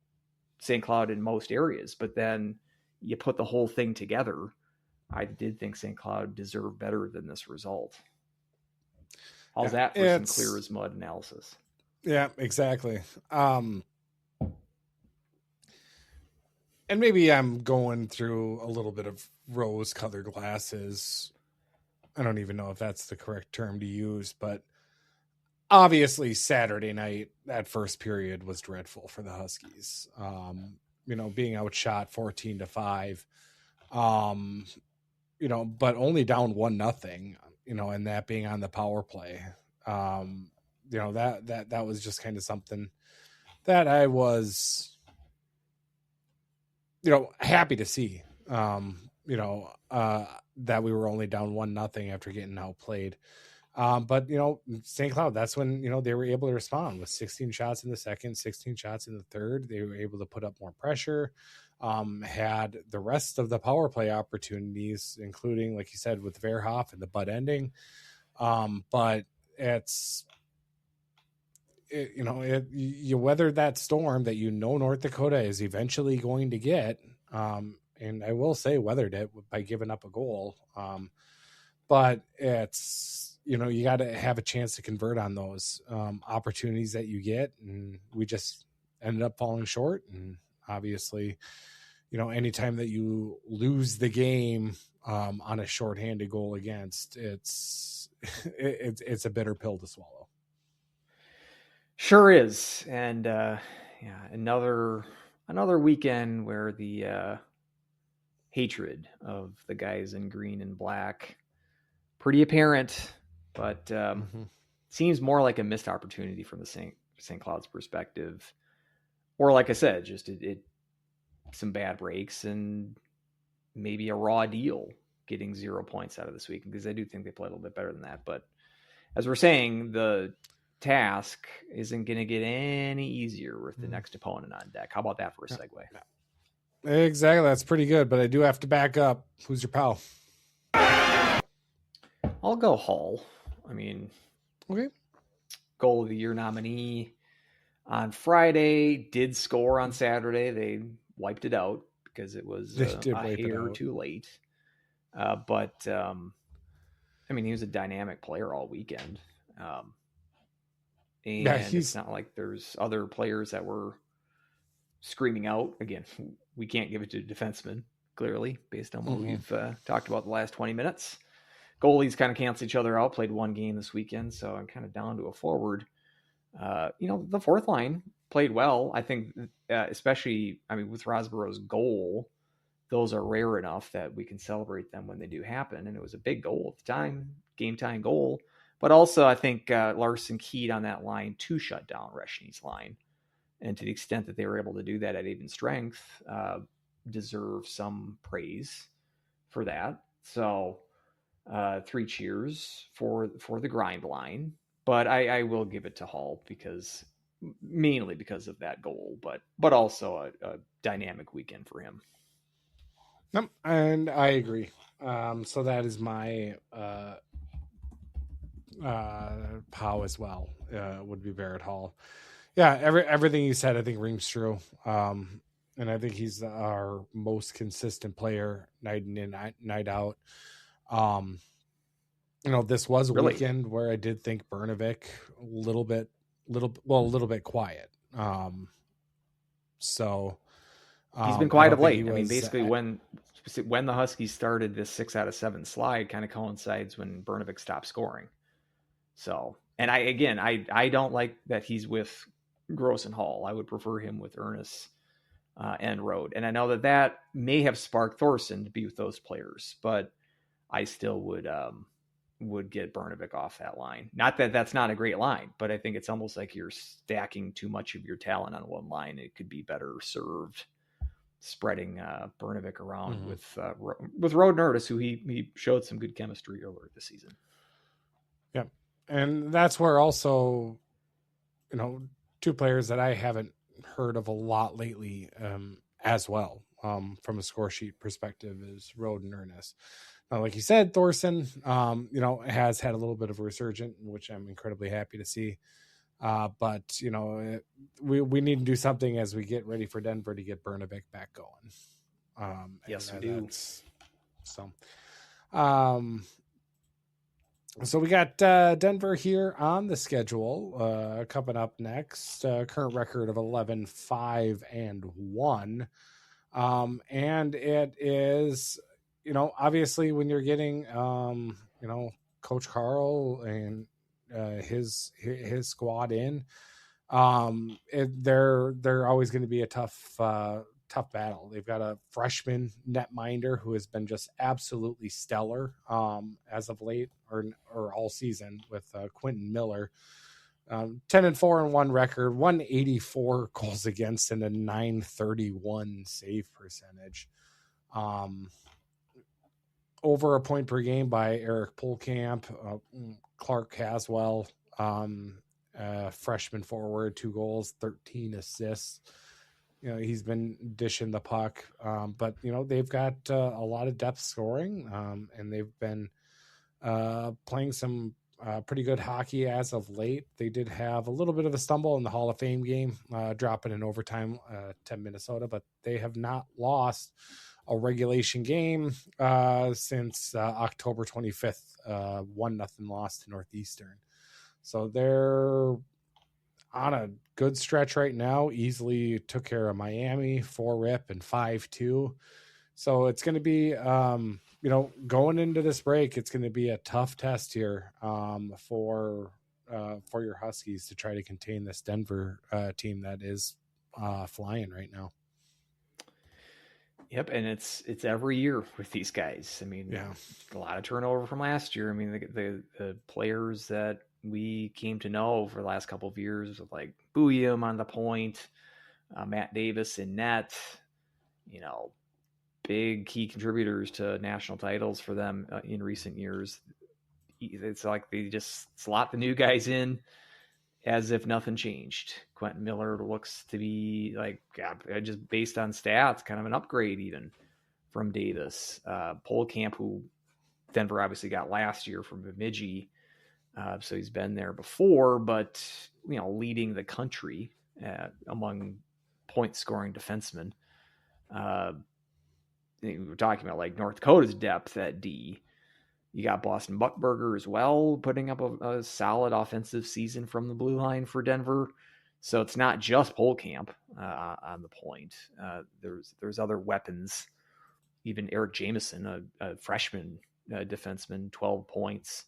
St. Cloud in most areas, but then you put the whole thing together. I did think St. Cloud deserved better than this result. How's that for some clear as mud analysis? Yeah, exactly. And maybe I'm going through a little bit of rose-colored glasses. I don't even know if that's the correct term to use, but obviously Saturday night, that first period was dreadful for the Huskies. Being outshot 14-5, but only down 1-0, and that being on the power play. That was just kind of something that I was, happy to see, that we were only down 1-0 after getting outplayed. But St. Cloud, that's when, they were able to respond with 16 shots in the second, 16 shots in the third. They were able to put up more pressure, had the rest of the power play opportunities, including, like you said, with Verhoff and the butt ending. But you weathered that storm that North Dakota is eventually going to get. And I will say weathered it by giving up a goal. But it's, you got to have a chance to convert on those opportunities that you get. And we just ended up falling short. And obviously, anytime that you lose the game on a shorthanded goal against, it's a bitter pill to swallow. Sure is. And another weekend where the hatred of the guys in green and black pretty apparent, but seems more like a missed opportunity from the St. Cloud's perspective, or like I said, just it some bad breaks and maybe a raw deal getting 0 points out of this week, because I do think they play a little bit better than that. But as we're saying, the task isn't going to get any easier with the next opponent on deck. How about that for a segue? Exactly. That's pretty good, but I do have to back up. Who's your pal? I'll go Hull. I mean, okay. Goal of the year nominee on Friday, did score on Saturday. They wiped it out because it was a hair too late. But I mean, he was a dynamic player all weekend. And it's not like there's other players that were screaming out. Again, we can't give it to defensemen. clearly, based on what we've talked about the last 20 minutes. Goalies kind of cancel each other out, played one game this weekend, so I'm kind of down to a forward. The fourth line played well. I think, especially, with Rosborough's goal, those are rare enough that we can celebrate them when they do happen. And it was a big goal at the time, game time goal. But also, I think Larson keyed on that line to shut down Reshny's line. And to the extent that they were able to do that at even strength, deserve some praise for that. So 3 cheers for the grind line. But I will give it to Hall mainly because of that goal, but also a dynamic weekend for him. Yep, and I agree. So that is my POW as well. Would be Barrett Hall. Yeah, everything you said, I think rings true. And I think he's our most consistent player night in and night out. This was a weekend where I did think Brnovic a little bit quiet. So he's been quiet of late. Basically when the Huskies started this 6 out of 7 slide kind of coincides when Brnovic stopped scoring. So, and I don't like that he's with Gross and Hall. I would prefer him with Ernest and Rode. And I know that may have sparked Thorson to be with those players, but I still would get Brnovic off that line. Not that that's not a great line, but I think it's almost like you're stacking too much of your talent on one line. It could be better served spreading Brnovic around with Rode and Ernest, who he showed some good chemistry earlier this season. Yep. And that's where also, two players that I haven't heard of a lot lately as well from a score sheet perspective is Rode and Ernest. Like you said, Thorson, has had a little bit of a resurgence, which I'm incredibly happy to see. But we need to do something as we get ready for Denver to get Brnovic back going. Yes, we do. So we got Denver here on the schedule coming up next. Current record of 11-5-1, and it is. Obviously when you're getting, Coach Carl and his squad in, they're always going to be a tough battle. They've got a freshman netminder who has been just absolutely stellar as of late or all season with Quentin Miller. 10-4-1 record, 184 goals against, and a .931 save percentage. Over a point per game by Eric Polkamp, Clark Caswell, freshman forward, 2 goals, 13 assists. He's been dishing the puck, but they've got a lot of depth scoring, and they've been playing some pretty good hockey as of late. They did have a little bit of a stumble in the Hall of Fame game, dropping in overtime to Minnesota, but they have not lost a regulation game since October 25th, 1-0 loss to Northeastern. So they're on a good stretch right now. Easily took care of Miami 4-rip and 5-2. So it's going to be, going into this break, it's going to be a tough test here for your Huskies to try to contain this Denver team that is flying right now. Yep, and it's every year with these guys. A lot of turnover from last year. The players that we came to know over the last couple of years, like Bouillon on the point, Matt Davis in net, big key contributors to national titles for them in recent years. It's like they just slot the new guys in as if nothing changed. Quentin Miller looks to be just based on stats, kind of an upgrade even from Davis. Polkamp, who Denver obviously got last year from Bemidji, so he's been there before, but leading the country among point-scoring defensemen. We were talking about North Dakota's depth at D. You got Boston Buckberger as well, putting up a solid offensive season from the blue line for Denver. So it's not just Polkamp on the point. There's other weapons even Eric Jameson, a freshman defenseman, 12 points.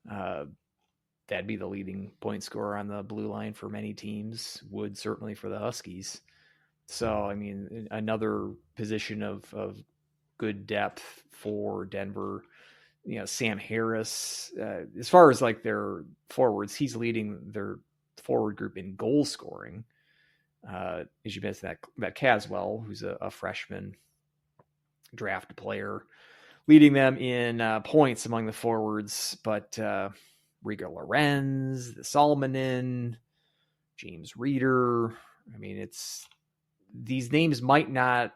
That'd be the leading point scorer on the blue line for many teams, would certainly for the Huskies. So, I mean, another position of good depth for Denver. Sam Harris, as far as like their forwards, he's leading their forward group in goal scoring. As you mentioned, that Caswell, who's a freshman draft player, leading them in points among the forwards. But Riga Lorenz, the Salmonen, James Reeder. I mean, these names might not.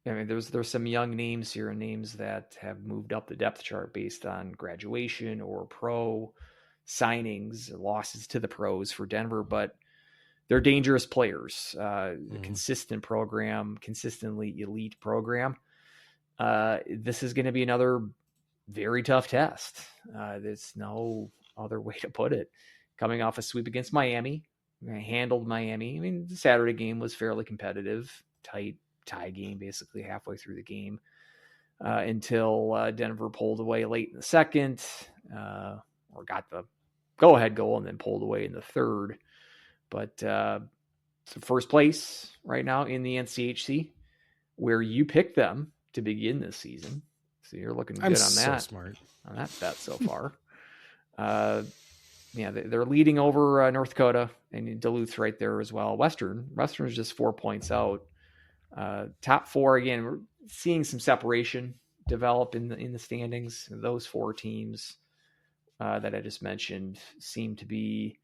I mean, there's some young names here and names that have moved up the depth chart based on graduation or pro signings, losses to the pros for Denver, but they're dangerous players. Consistent program, consistently elite program. This is going to be another very tough test. There's no other way to put it. Coming off a sweep against Miami, I handled Miami. I mean, the Saturday game was fairly competitive, tight tie game basically halfway through the game until Denver pulled away late in the second or got the go-ahead goal and then pulled away in the third. But it's first place right now in the NCHC, where you picked them to begin this season. So you're looking good on that. So smart on that bet so far. They're leading over North Dakota and Duluth right there as well. Western is just 4 points out. Top four, again, we're seeing some separation develop in the standings. Those four teams that I just mentioned seem to be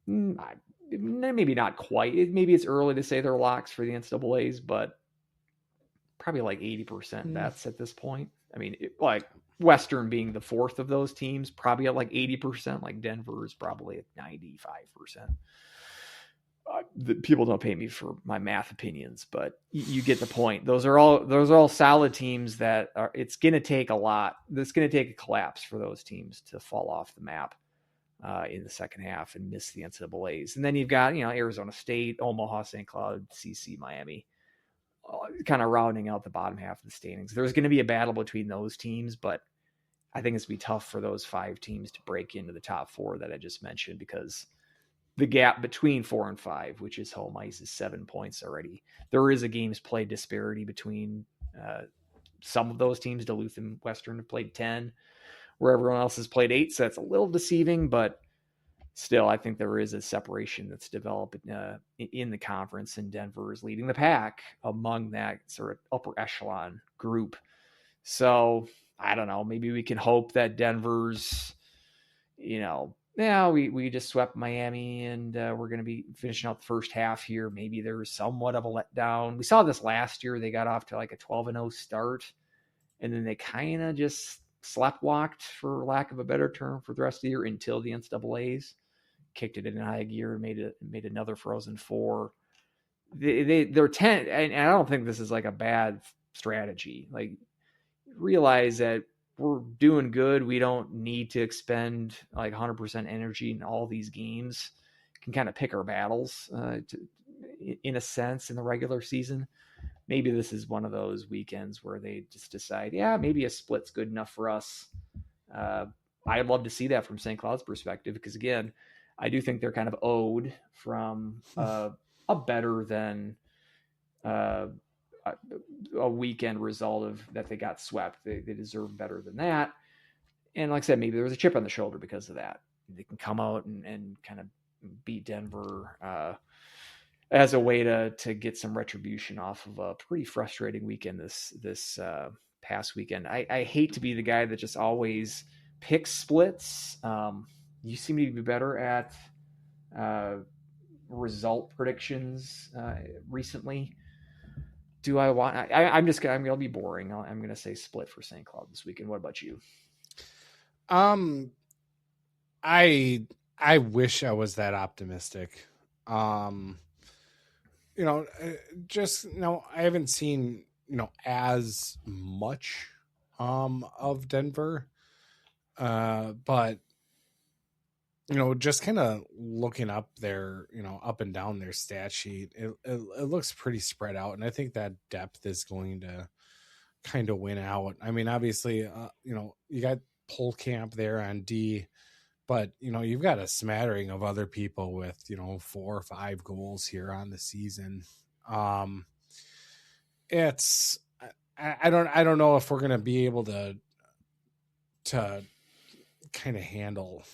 maybe not quite. Maybe it's early to say they're locks for the NCAAs, but probably like 80% bets at this point. I mean, like Western being the fourth of those teams, probably at like 80%. Like Denver is probably at 95%. People don't pay me for my math opinions, but you get the point. Those are all solid teams that are. It's going to take a lot. It's going to take a collapse for those teams to fall off the map in the second half and miss the NCAAs. And then you've got Arizona State, Omaha, St. Cloud, CC, Miami, kind of rounding out the bottom half of the standings. There's going to be a battle between those teams, but I think it's going to be tough for those five teams to break into the top four that I just mentioned, because the gap between 4 and 5, which is home ice, is 7 points already. There is a games played disparity between some of those teams. Duluth and Western have played 10, where everyone else has played 8. So that's a little deceiving, but still, I think there is a separation that's developed in the conference, and Denver is leading the pack among that sort of upper echelon group. So I don't know. Maybe we can hope that Denver's, we just swept Miami and we're going to be finishing out the first half here. Maybe there was somewhat of a letdown. We saw this last year. They got off to like a 12-0 start, and then they kind of just sleptwalked, for lack of a better term, for the rest of the year until the NCAAs kicked it in high gear and made another Frozen Four. They're 10, and I don't think this is like a bad strategy. Like, realize that we're doing good. We don't need to expend like 100% energy in all these games. Can kind of pick our battles in a sense in the regular season. Maybe this is one of those weekends where they just decide, maybe a split's good enough for us. I'd love to see that from St. Cloud's perspective, because again, I do think they're kind of owed from a better than a weekend result of that they got swept. They deserve better than that. And like I said, maybe there was a chip on the shoulder because of that. They can come out and kind of beat Denver as a way to get some retribution off of a pretty frustrating weekend this past weekend. I hate to be the guy that just always picks splits. You seem to be better at result predictions recently. Do I want? I'm going to be boring. I'm going to say split for St. Cloud this weekend. What about you? I wish I was that optimistic. I haven't seen as much of Denver, but just kind of looking up their, up and down their stat sheet, it looks pretty spread out. And I think that depth is going to kind of win out. I mean, obviously, you got Pole Camp there on D, but, you've got a smattering of other people with, 4 or 5 goals here on the season. It's, I don't know if we're going to be able to kind of handle,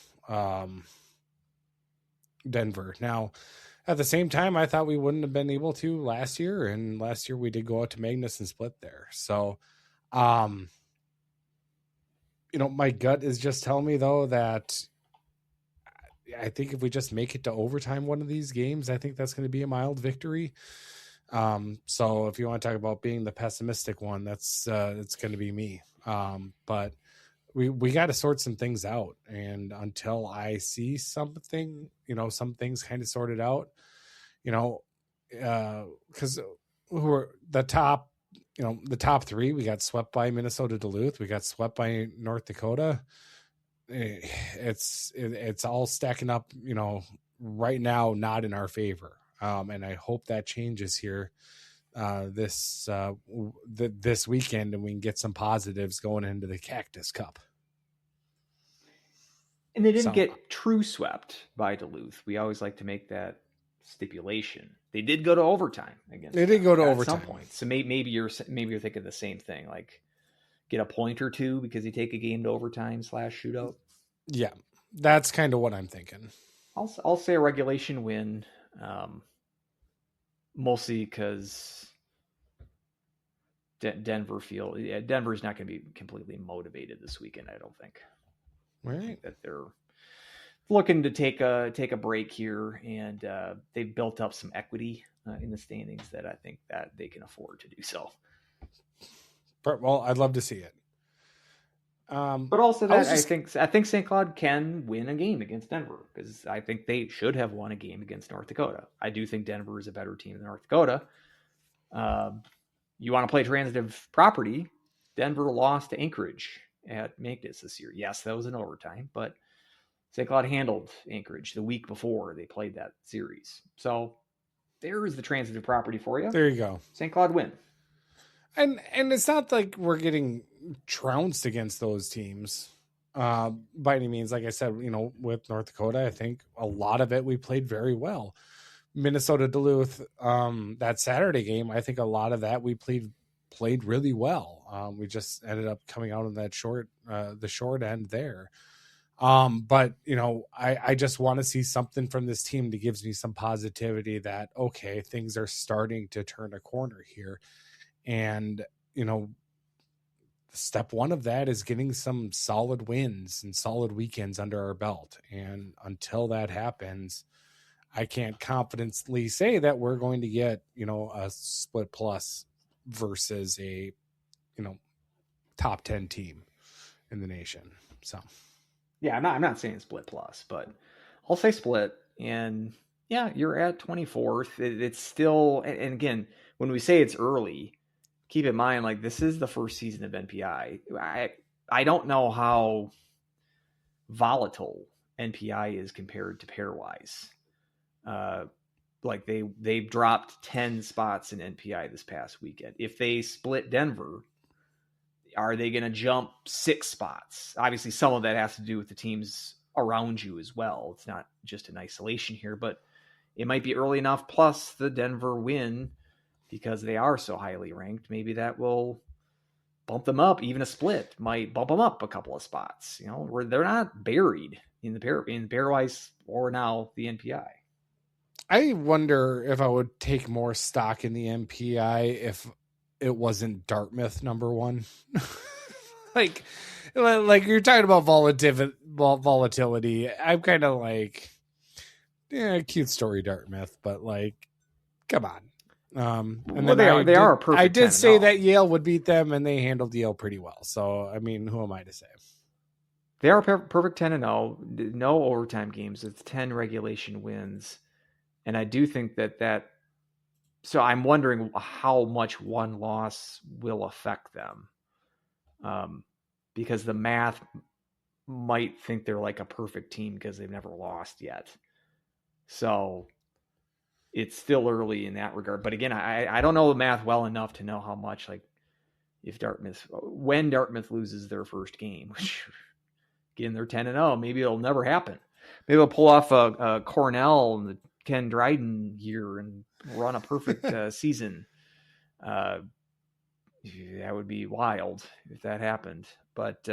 Denver. Now, at the same time, I thought we wouldn't have been able to last year, and last year we did go out to Magnus and split there. So, my gut is just telling me though that I think if we just make it to overtime one of these games, I think that's going to be a mild victory. So if you want to talk about being the pessimistic one, that's it's going to be me. But we got to sort some things out, and until I see something, some things kind of sorted out, because who are the top, the top 3, we got swept by Minnesota Duluth, we got swept by North Dakota. It's all stacking up, right now, not in our favor. And I hope that changes here this weekend, and we can get some positives going into the Cactus Cup. And they didn't get true swept by Duluth. We always like to make that stipulation. They did go to overtime against. They did go to overtime at some point. So maybe you're thinking the same thing, like get a point or two because you take a game to overtime / shootout. Yeah, that's kind of what I'm thinking. I'll say a regulation win, mostly because Denver's not going to be completely motivated this weekend, I don't think. Right. I think that they're looking to take a break here, and they've built up some equity in the standings that I think that they can afford to do so. Well, I'd love to see it. But also that I think St. Cloud can win a game against Denver, because I think they should have won a game against North Dakota. I do think Denver is a better team than North Dakota. You want to play transitive property? Denver lost to Anchorage at Magnus this year. Yes, that was an overtime, but St. Cloud handled Anchorage the week before they played that series. So there is the transitive property for you. There you go. St. Cloud win. And it's not like we're getting trounced against those teams by any means. Like I said, with North Dakota, I think a lot of it we played very well. Minnesota Duluth, that Saturday game, I think a lot of that we played really well. We just ended up coming out on that the short end there. But I just want to see something from this team that gives me some positivity that, okay, things are starting to turn a corner here. And, step one of that is getting some solid wins and solid weekends under our belt. And until that happens, I can't confidently say that we're going to get, a split plus versus a, top 10 team in the nation. So, yeah, I'm not saying split plus, but I'll say split. And yeah, you're at 24th. It's still, and again, when we say it's early, keep in mind, like, this is the first season of NPI. I don't know how volatile NPI is compared to pairwise. Like they've dropped 10 spots in NPI this past weekend. If they split Denver, are they going to jump 6 spots? Obviously, some of that has to do with the teams around you as well. It's not just in isolation here, but it might be early enough. Plus the Denver win, because they are so highly ranked, maybe that will bump them up. Even a split might bump them up a couple of spots, where they're not buried in the pairwise or now the NPI. I wonder if I would take more stock in the NPI if it wasn't Dartmouth number 1. like you're talking about volatility. I'm kind of like, yeah, cute story Dartmouth, but like, come on. And well, then they are a perfect. I did say that Yale would beat them, and they handled Yale pretty well. So, I mean, who am I to say? They are perfect 10-0, no overtime games. It's 10 regulation wins, and I do think that. So I'm wondering how much one loss will affect them, because the math might think they're like a perfect team because they've never lost yet. So it's still early in that regard. But again, I don't know the math well enough to know how much, like, when Dartmouth loses their first game, which again, they're 10-0, maybe it'll never happen. Maybe they'll pull off a Cornell in the Ken Dryden year and run a perfect season. That would be wild if that happened. But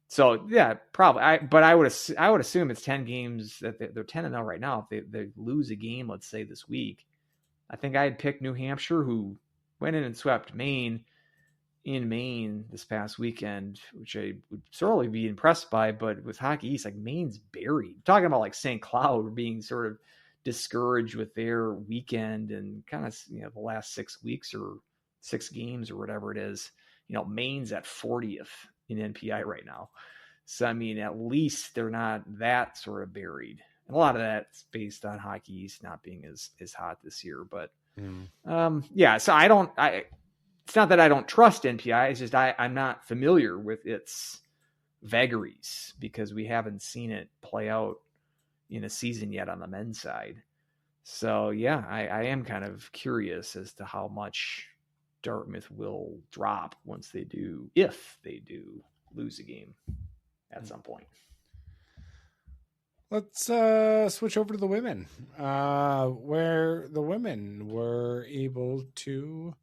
so yeah, probably. But I would assume it's 10 games that they're 10-0 right now. If they lose a game, let's say this week, I think I'd pick New Hampshire, who went in and swept Maine in Maine this past weekend, which I would certainly be impressed by. But with Hockey East, like, Maine's buried. Talking about like St. Cloud being sort of discouraged with their weekend and kind of, the last 6 weeks or 6 games or whatever it is. Maine's at 40th in NPI right now. So, I mean, at least they're not that sort of buried. And a lot of that's based on Hockey East not being as hot this year. But yeah, so it's not that I don't trust NPI. It's just I'm not familiar with its vagaries because we haven't seen it play out in a season yet on the men's side. So, yeah, I am kind of curious as to how much Dartmouth will drop once they do, if they do lose a game at some point. Let's switch over to the women, where the women were able to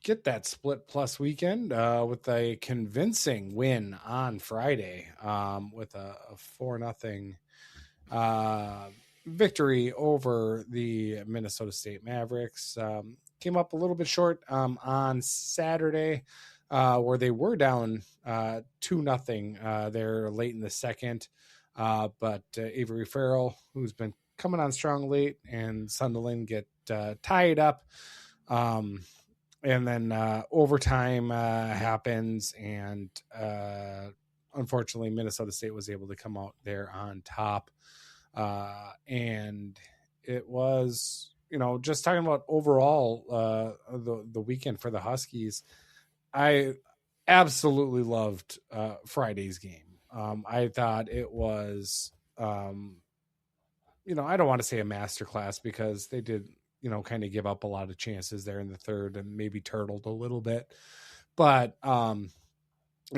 get that split plus weekend with a convincing win on Friday with a 4-0 victory over the Minnesota State Mavericks. Came up a little bit short on Saturday where they were down 2-0 there late in the second. But Avery Farrell, who's been coming on strong late, and Sunderland get tied up. And then overtime happens, and unfortunately Minnesota State was able to come out there on top. And it was, just talking about overall the weekend for the Huskies, I absolutely loved Friday's game. I thought it was, I don't want to say a masterclass because they did, kind of give up a lot of chances there in the third and maybe turtled a little bit. But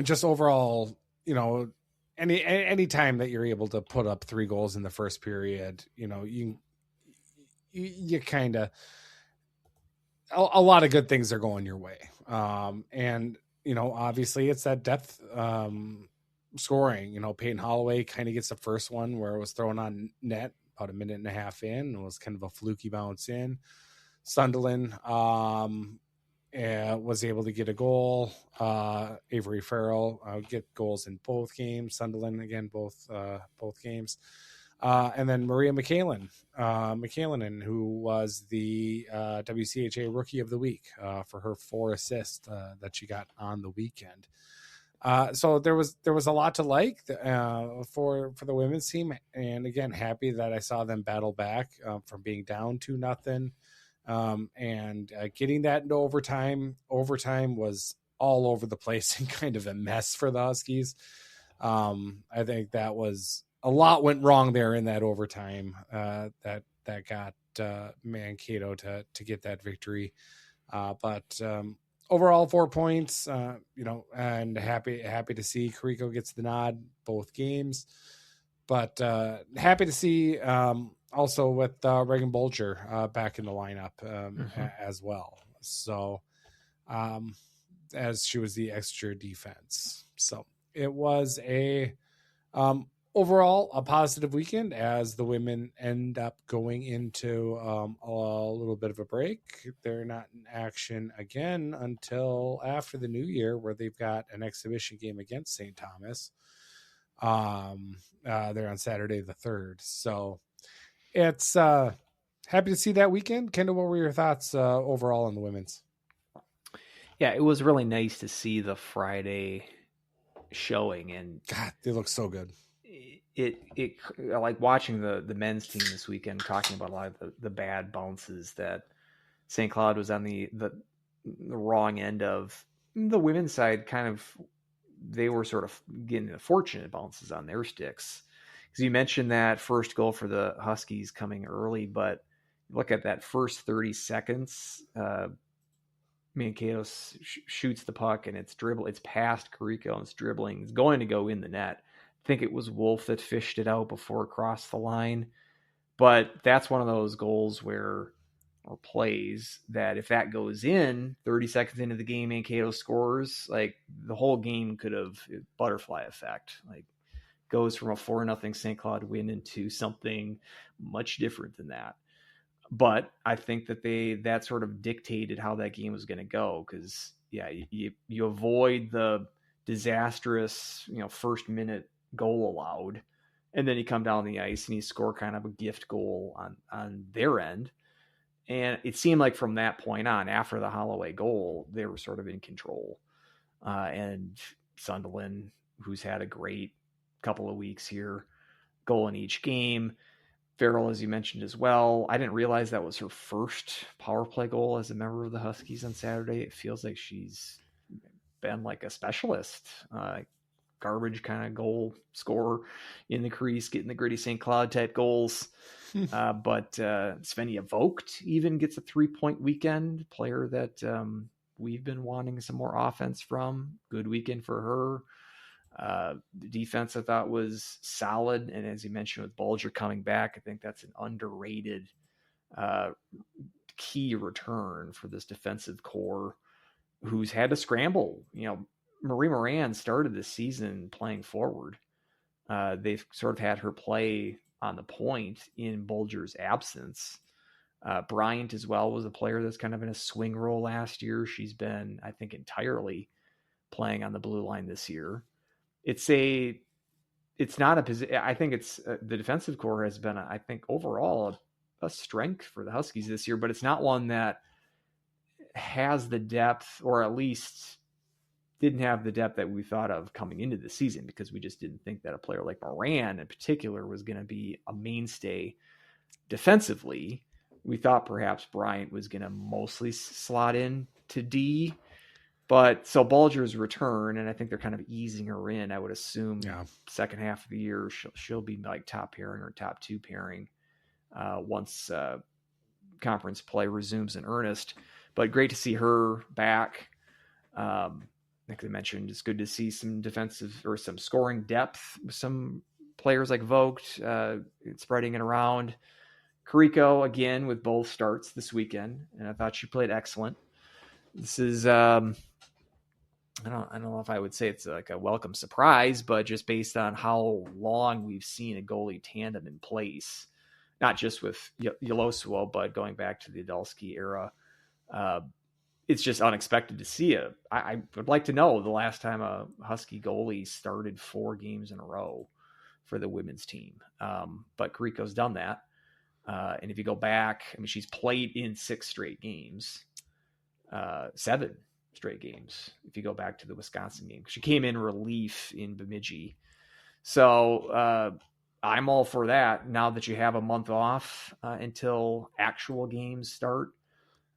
just overall, any time that you're able to put up 3 goals in the first period, you kind of, a lot of good things are going your way. And, obviously it's that depth scoring. Peyton Holloway kind of gets the first one where it was thrown on net about a minute and a half in. It was kind of a fluky bounce in. Sunderland was able to get a goal. Avery Farrell get goals in both games. Sunderland again, both games. And then Maria McCallan, who was the WCHA Rookie of the Week for her 4 assists that she got on the weekend. So there was a lot to like for the women's team, and again, happy that I saw them battle back from being down 2-0 and getting that into overtime. Overtime was all over the place and kind of a mess for the Huskies. I think that was a lot went wrong there in that overtime that got Mankato to get that victory. But overall 4 points, and happy to see Carrico gets the nod both games, but happy to see also with Reagan Bolger back in the lineup as well. So as she was the extra defense. So it was a overall a positive weekend as the women end up going into a little bit of a break. They're not in action again until after the new year, where they've got an exhibition game against St. Thomas. They're on Saturday the 3rd. So it's happy to see that weekend. Kendall, what were your thoughts overall on the women's? Yeah, it was really nice to see the Friday showing, and God, they look so good. It like watching the men's team this weekend, talking about a lot of the bad bounces that St. Cloud was on the wrong end of. The women's side kind of they were sort of getting the fortunate bounces on their sticks. Because you mentioned that first goal for the Huskies coming early, but look at that first 30 seconds. Mankato shoots the puck and it's past Carrico and it's dribbling. It's going to go in the net. I think it was Wolf that fished it out before it crossed the line. But that's one of those goals or plays that if that goes in 30 seconds into the game, Mankato scores, like the whole game could have butterfly effect, like goes from a 4-0 St. Cloud win into something much different than that. But I think that sort of dictated how that game was going to go. Cause you avoid the disastrous, first minute goal allowed. And then you come down the ice and you score kind of a gift goal on their end. And it seemed like from that point on, after the Holloway goal, they were sort of in control. And Sunderland, who's had a great couple of weeks here, goal in each game. Farrell, as you mentioned as well, I didn't realize that was her first power play goal as a member of the Huskies on Saturday. It feels like she's been like a specialist, garbage kind of goal scorer in the crease, getting the gritty St. Cloud type goals. But Svenja Vogt even gets a 3-point weekend, player that we've been wanting some more offense from. Good weekend for her. The defense I thought was solid. And as you mentioned with Bulger coming back, I think that's an underrated key return for this defensive core who's had to scramble. Marie Moran started this season playing forward. They've sort of had her play on the point in Bulger's absence. Bryant as well was a player that's kind of in a swing role last year. She's been, I think, entirely playing on the blue line this year. It's not a position. I think it's the defensive core has been, I think, overall a strength for the Huskies this year, but it's not one that has the depth, or at least didn't have the depth that we thought of coming into the season, because we just didn't think that a player like Moran in particular was going to be a mainstay defensively. We thought perhaps Bryant was going to mostly slot in to D. But so Bulger's return, and I think they're kind of easing her in. I would assume second half of the year she'll be like top pairing or top 2 pairing once conference play resumes in earnest. But great to see her back. Like I mentioned, it's good to see some defensive or some scoring depth with some players like Vogt spreading it around. Carrico again with both starts this weekend, and I thought she played excellent. This is I don't know if I would say it's like a welcome surprise, but just based on how long we've seen a goalie tandem in place, not just with Yolosuo, but going back to the Adulski era, it's just unexpected to see it. I would like to know the last time a Husky goalie started 4 games in a row for the women's team. But Carrico's done that. And if you go back, I mean, she's played in 6 straight games, 7 straight games. If you go back to the Wisconsin game, she came in relief in Bemidji. So I'm all for that. Now that you have a month off until actual games start,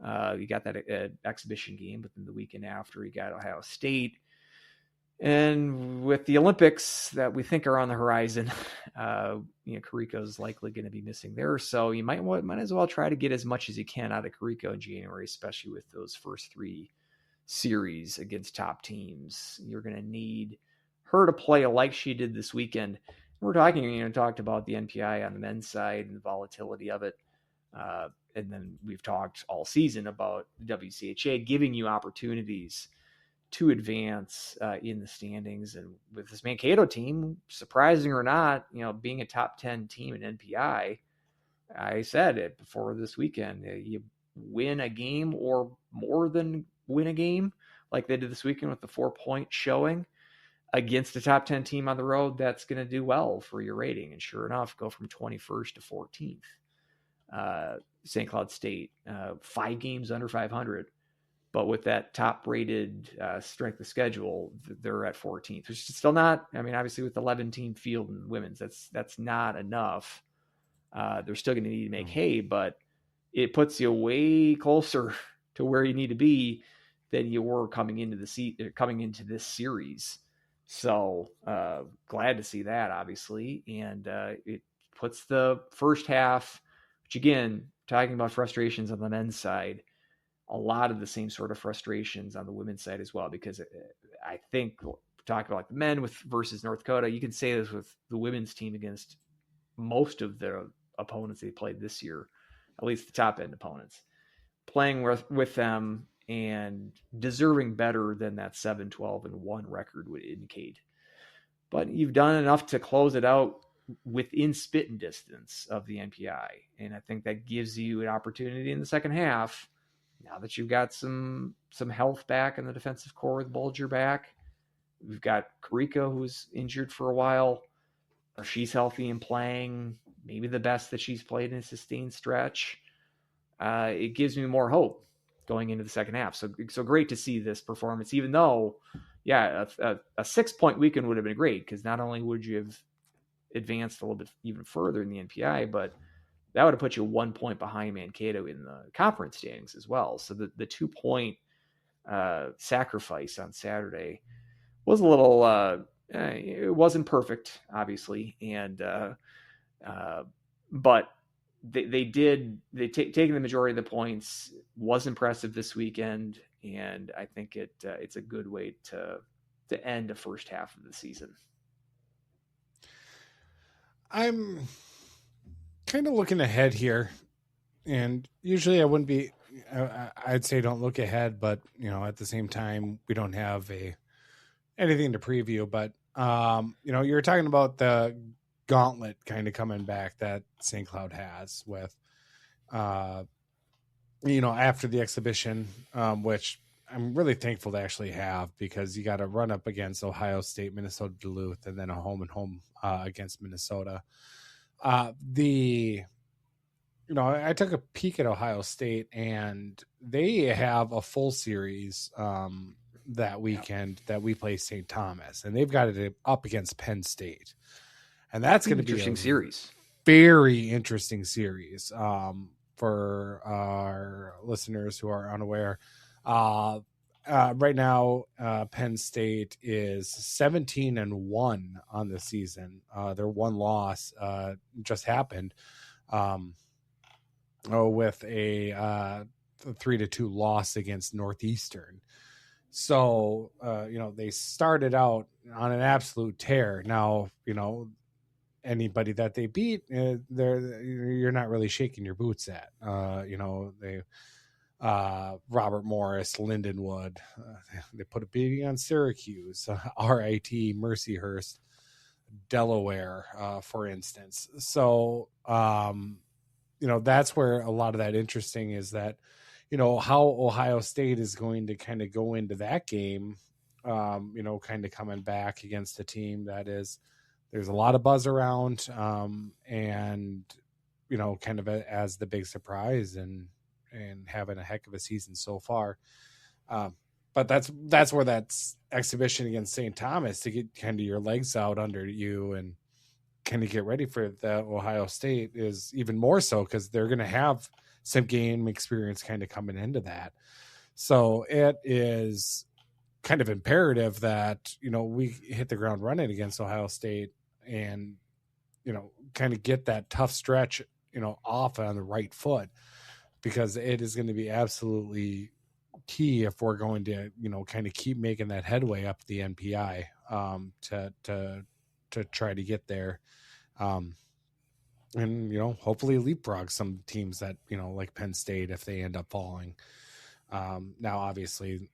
you got that exhibition game, but then the weekend after you got Ohio State. And with the Olympics that we think are on the horizon, Carrico's likely going to be missing there. So you might as well try to get as much as you can out of Carrico in January, especially with those first 3 series against top teams. You're going to need her to play like she did this weekend. We're talked about the NPI on the men's side and the volatility of it. And then we've talked all season about the WCHA giving you opportunities to advance in the standings. And with this Mankato team, surprising or not, being a top 10 team in NPI, I said it before this weekend, you win a game or more than win a game like they did this weekend with the 4-point showing against a top 10 team on the road, that's going to do well for your rating. And sure enough, go from 21st to 14th. St. Cloud State, 5 games under 500. But with that top-rated strength of schedule, they're at 14th, which is still not. I mean, obviously with 11-team field and women's, that's not enough. They're still going to need to make hay, but it puts you way closer to where you need to be than you were coming into this series. So glad to see that, obviously. And it puts the first half, which again, talking about frustrations on the men's side, a lot of the same sort of frustrations on the women's side as well, because I think talking about the men with versus North Dakota, you can say this with the women's team against most of the opponents they played this year, at least the top end opponents, playing with them and deserving better than that 7-12-1 record would indicate. But you've done enough to close it out within spitting distance of the NPI. And I think that gives you an opportunity in the second half, now that you've got some health back in the defensive core with Bulger back. We've got Karika, who's injured for a while. Or she's healthy and playing, maybe the best that she's played in a sustained stretch. It gives me more hope going into the second half. So great to see this performance, even though, yeah, a 6-point weekend would have been great, because not only would you have advanced a little bit even further in the NPI, but that would have put you 1 point behind Mankato in the conference standings as well. So the 2-point sacrifice on Saturday was a little, it wasn't perfect, obviously. And, but taking the majority of the points was impressive this weekend. And I think it's a good way to end the first half of the season. I'm kind of looking ahead here, and usually I wouldn't be. I'd say don't look ahead, but at the same time, we don't have anything to preview. But you were talking about the gauntlet kind of coming back that St. Cloud has with, after the exhibition, which I'm really thankful to actually have, because you got to run up against Ohio State, Minnesota, Duluth, and then a home against Minnesota. I took a peek at Ohio State, and they have a full series that weekend that we play St. Thomas, and they've got it up against Penn State, and that's going to be an interesting series. Very interesting series. For our listeners who are unaware, right now, Penn State is 17-1 on the season. Their one loss just happened with a 3-2 loss against Northeastern. So, they started out on an absolute tear. Now, anybody that they beat, you're not really shaking your boots at. Robert Morris, Lindenwood, they put a beating on Syracuse, RIT, Mercyhurst, Delaware, for instance. So, that's where a lot of that interesting is that, how Ohio State is going to kind of go into that game, kind of coming back against a team that is, there's a lot of buzz around, and, kind of as the big surprise and having a heck of a season so far. But that's where that exhibition against St. Thomas, to get kind of your legs out under you and kind of get ready for the Ohio State, is even more so, because they're going to have some game experience kind of coming into that. So it is kind of imperative that, we hit the ground running against Ohio State and, kind of get that tough stretch, off on the right foot, because it is going to be absolutely key if we're going to, kind of keep making that headway up the NPI, to try to get there. And, hopefully leapfrog some teams that, like Penn State, if they end up falling. Now, obviously,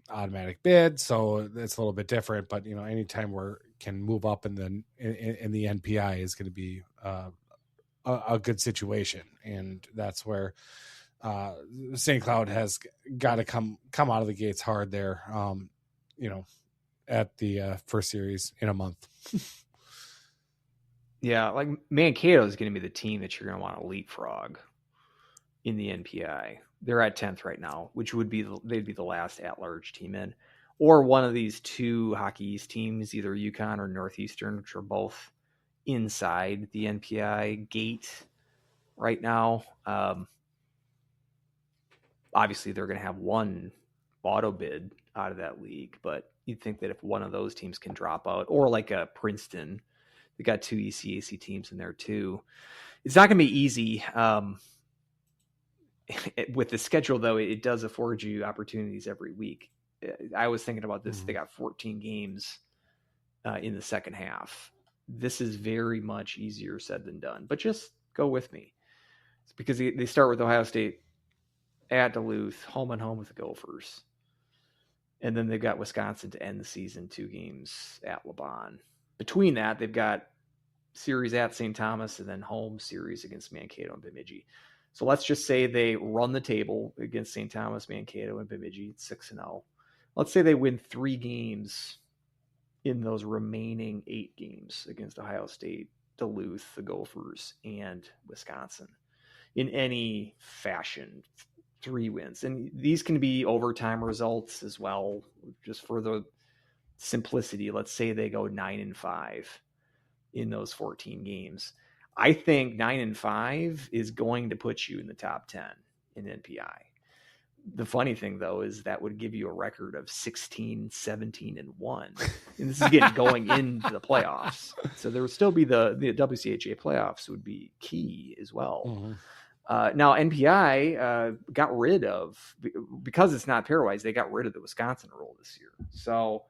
automatic bid, so it's a little bit different, but, anytime we can move up in the NPI is going to be a good situation. And that's where St. Cloud has got to come out of the gates hard there, at the first series in a month. Yeah, like Mankato is going to be the team that you're going to want to leapfrog in the NPI. They're at 10th right now, which would be they'd be the last at-large team in, or one of these two Hockey East teams, either UConn or Northeastern, which are both inside the NPI gate right now. Obviously, they're going to have one auto bid out of that league, but you'd think that if one of those teams can drop out, or like a Princeton, they got 2 ECAC teams in there too. It's not going to be easy. With the schedule, though, it does afford you opportunities every week. I was thinking about this. They got 14 games in the second half. This is very much easier said than done, but just go with me. It's because they start with Ohio State, at Duluth, home and home with the Gophers. And then they've got Wisconsin to end the season, 2 games at LeBron. Between that, they've got series at St. Thomas and then home series against Mankato and Bemidji. So let's just say they run the table against St. Thomas, Mankato, and Bemidji. It's 6-0. Let's say they win 3 games in those remaining 8 games against Ohio State, Duluth, the Gophers, and Wisconsin. In any fashion, 3 wins. And these can be overtime results as well. Just for the simplicity, let's say they go 9-5 in those 14 games. I think 9-5 is going to put you in the top 10 in NPI. The funny thing, though, is that would give you a record of 16, 17, and 1. And this is again going into the playoffs. So there would still be the WCHA playoffs would be key as well. Mm-hmm. Now, NPI got rid of, because it's not pairwise, they got rid of the Wisconsin rule this year. So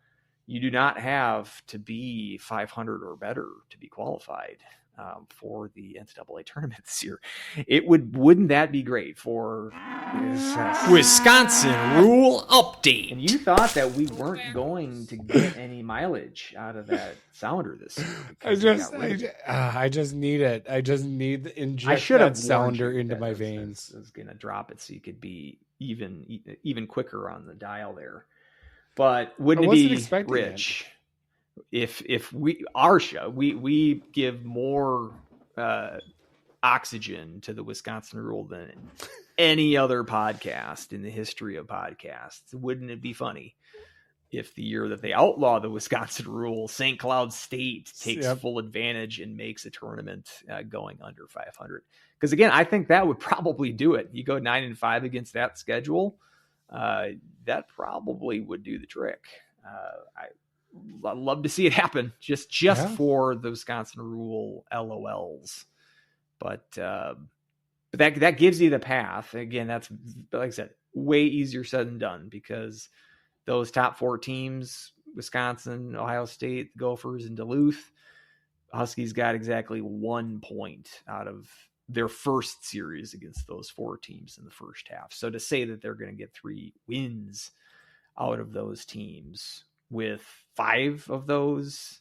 you do not have to be 500 or better to be qualified for the NCAA tournament this year. Wouldn't that be great for Wisconsin rule update? And you thought that we weren't going to get any mileage out of that sounder this year. I just need it. I just need to inject I should have that sounder into that my I veins. was going to drop it so you could be even quicker on the dial there. But wouldn't it be rich if our show we give more oxygen to the Wisconsin rule than any other podcast in the history of podcasts? Wouldn't it be funny if the year that they outlaw the Wisconsin rule, St. Cloud State takes full advantage and makes a tournament going under 500? Because again, I think that would probably do it. You go 9-5 against that schedule, that probably would do the trick. I'd love to see it happen just for the Wisconsin rule LOLs. But that gives you the path. Again, that's, like I said, way easier said than done, because those top 4 teams, Wisconsin, Ohio State, Gophers, and Duluth, Huskies got exactly 1 point out of their first series against those 4 teams in the first half. So to say that they're going to get 3 wins out of those teams, with 5 of those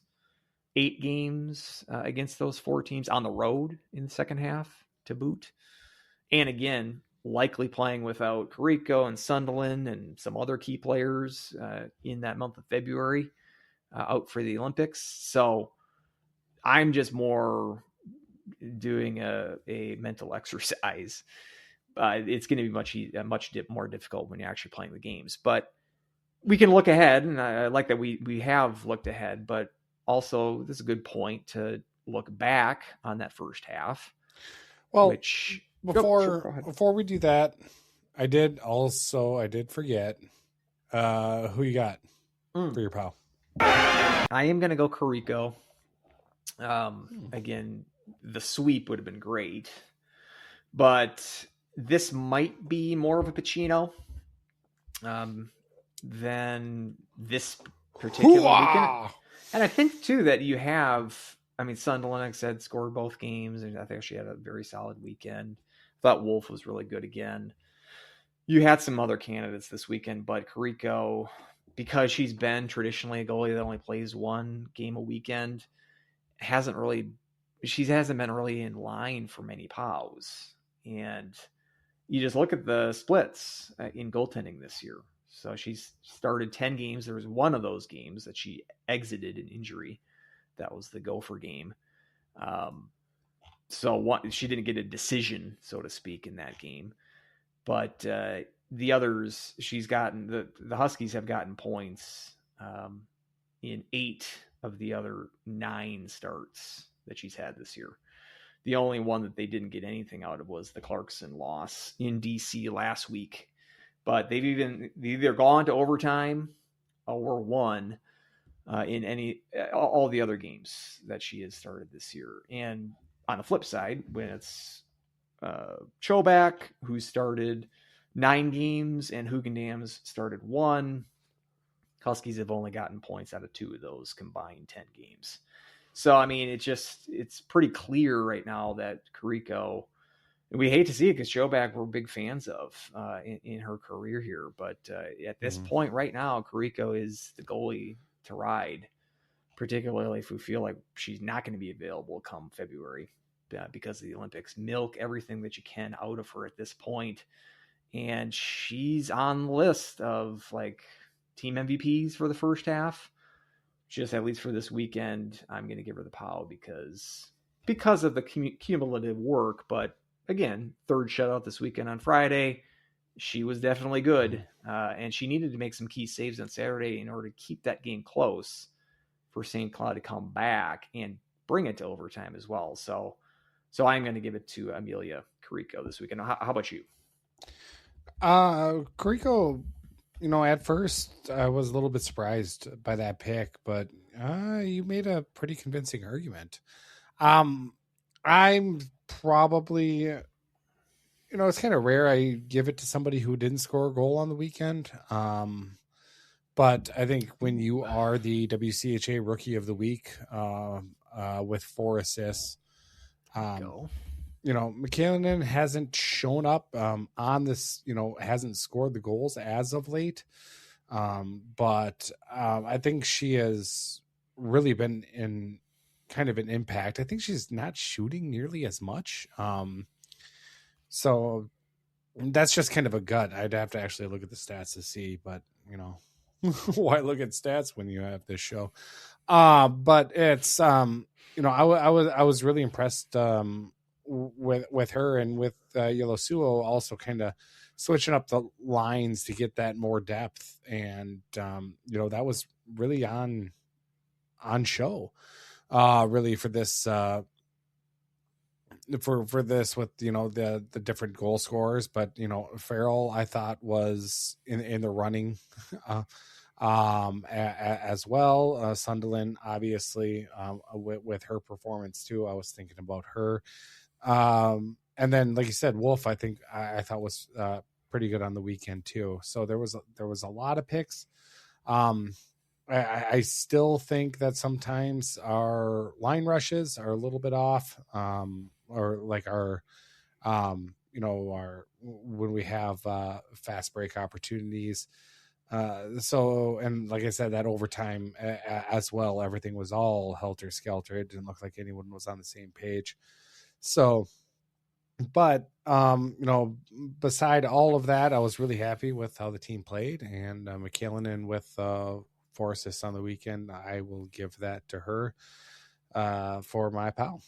8 games against those 4 teams on the road in the second half to boot. And again, likely playing without Carrico and Sunderland and some other key players in that month of February out for the Olympics. So I'm just more doing a mental exercise. It's going to be much more difficult when you're actually playing the games. But we can look ahead, and I like that we have looked ahead, but also this is a good point to look back on that first half. Well, before we do that, I did forget who you got for your pal. I am going to go Carrico. Again, the sweep would have been great, but this might be more of a Pacino than this particular weekend. And I think too that you have, Sunderland, like I said, scored both games, and I think she had a very solid weekend. Thought Wolf was really good again. You had some other candidates this weekend, but Carrico, because she's been traditionally a goalie that only plays 1 game a weekend, hasn't been really in line for many POWs. And you just look at the splits in goaltending this year. So she's started 10 games. There was one of those games that she exited an injury. That was the Gopher game. She didn't get a decision, so to speak, in that game. But the others, she's gotten, the Huskies have gotten points in 8 of the other 9 starts that she's had this year. The only one that they didn't get anything out of was the Clarkson loss in DC last week. But they've either gone to overtime or won in any all the other games that she has started this year. And on the flip side, when it's Chobak, who started 9 games, and Hugendams started 1, Huskies have only gotten points out of 2 of those combined 10 games. So, I mean, it's pretty clear right now that Kariko, we hate to see it because Chobak we're big fans of in her career here. But at this point right now, Kariko is the goalie to ride, particularly if we feel like she's not going to be available come February because of the Olympics. Milk everything that you can out of her at this point. And she's on the list of like team MVPs for the first half. Just at least for this weekend, I'm going to give her the POW because of the cumulative work. But again, 3rd shutout this weekend on Friday. She was definitely good. And she needed to make some key saves on Saturday in order to keep that game close for St. Cloud to come back and bring it to overtime as well. So I'm going to give it to Amelia Kariko this weekend. How about you? Kariko, at first I was a little bit surprised by that pick, but you made a pretty convincing argument. I'm probably, it's kind of rare I give it to somebody who didn't score a goal on the weekend. But I think when you are the WCHA Rookie of the Week with 4 assists, McKinnon hasn't shown up on this, hasn't scored the goals as of late. But I think she has really been in kind of an impact. I think she's not shooting nearly as much. So that's just kind of a gut. I'd have to actually look at the stats to see, but why look at stats when you have this show? But it's, I was really impressed with her and with Yellow Suo also kind of switching up the lines to get that more depth. And, that was really on show, really for this, for this with, the different goal scorers. But, Farrell, I thought was in the running, as well. Sunderland, obviously, with her performance too. I was thinking about her. And then, like you said, Wolf, I think I thought was pretty good on the weekend too. So there was a lot of picks. I still think that sometimes our line rushes are a little bit off, or like our when we have fast break opportunities. And like I said, that overtime as well, everything was all helter skelter. It didn't look like anyone was on the same page. So, but, beside all of that, I was really happy with how the team played, and McKinnon with 4 assists on the weekend. I will give that to her for my pal.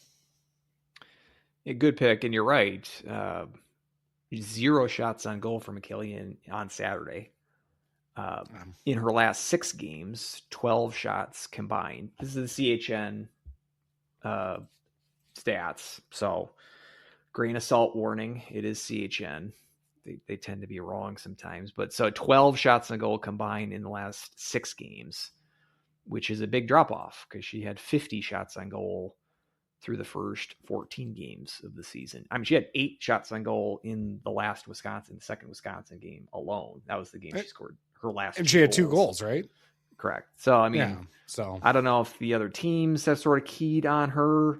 A good pick. And you're right. 0 shots on goal for McKillian on Saturday. In her last 6 games, 12 shots combined. This is the CHN stats. So grain of salt warning. It is CHN. They tend to be wrong sometimes. But so 12 shots on goal combined in the last 6 games, which is a big drop off because she had 50 shots on goal through the first 14 games of the season. I mean, she had 8 shots on goal in the second Wisconsin game alone. That was the game she scored her last. And she had 2 goals, right? Correct. So, I mean, yeah, so I don't know if the other teams have sort of keyed on her.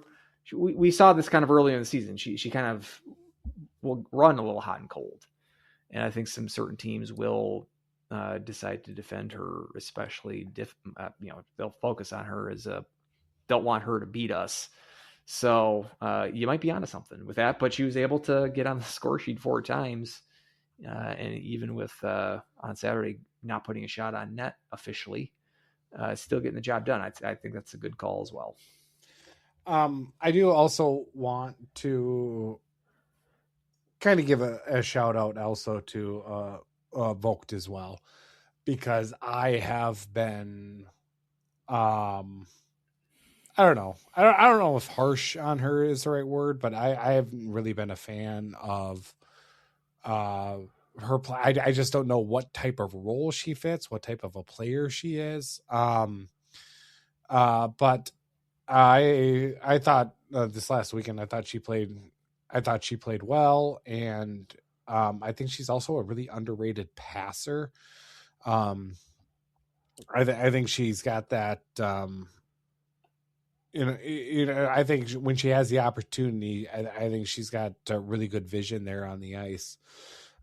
We saw this kind of early in the season. She kind of will run a little hot and cold. And I think some certain teams will decide to defend her, especially, they'll focus on her don't want her to beat us. So you might be onto something with that, but she was able to get on the score sheet 4 times. And even with on Saturday, not putting a shot on net officially, still getting the job done. I think that's a good call as well. I do also want to kind of give a shout out also to Vogt as well, because I have been, I don't know. I don't know if harsh on her is the right word, but I haven't really been a fan of her play. I just don't know what type of role she fits, what type of a player she is. But I thought this last weekend, I thought she played well, and I think she's also a really underrated passer. I think she's got that. I think when she has the opportunity, I think she's got really good vision there on the ice.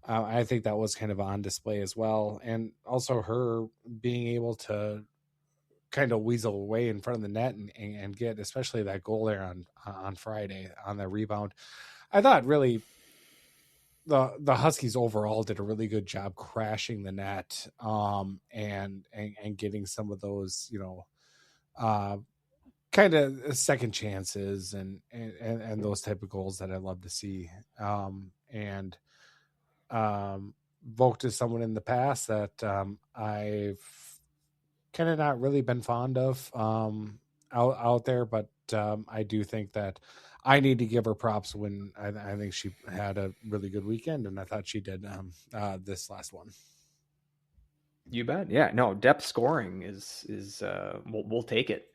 I think that was kind of on display as well, and also her being able to kind of weasel away in front of the net and get especially that goal there on Friday on the rebound. I thought really the Huskies overall did a really good job crashing the net, and getting some of those, kind of second chances and those type of goals that I love to see. Vogt is someone in the past that I've kind of not really been fond of out there, but I do think that I need to give her props when I think she had a really good weekend, and I thought she did this last one. You bet. Yeah, no, depth scoring is we'll take it.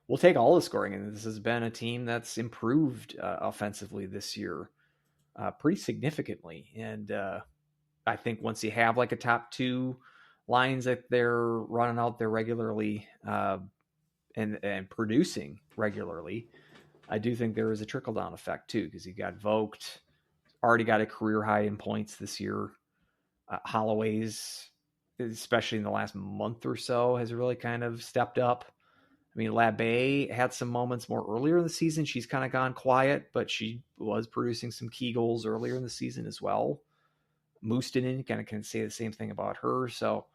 We'll take all the scoring, and this has been a team that's improved offensively this year pretty significantly. And I think once you have like a top two lines that they're running out there regularly and producing regularly, I do think there is a trickle down effect too, because you got Vogt, already got a career high in points this year. Holloway's, especially in the last month or so, has really kind of stepped up. I mean, Labbe had some moments more earlier in the season. She's kind of gone quiet, but she was producing some key goals earlier in the season as well. Mustonen kind of can say the same thing about her. So,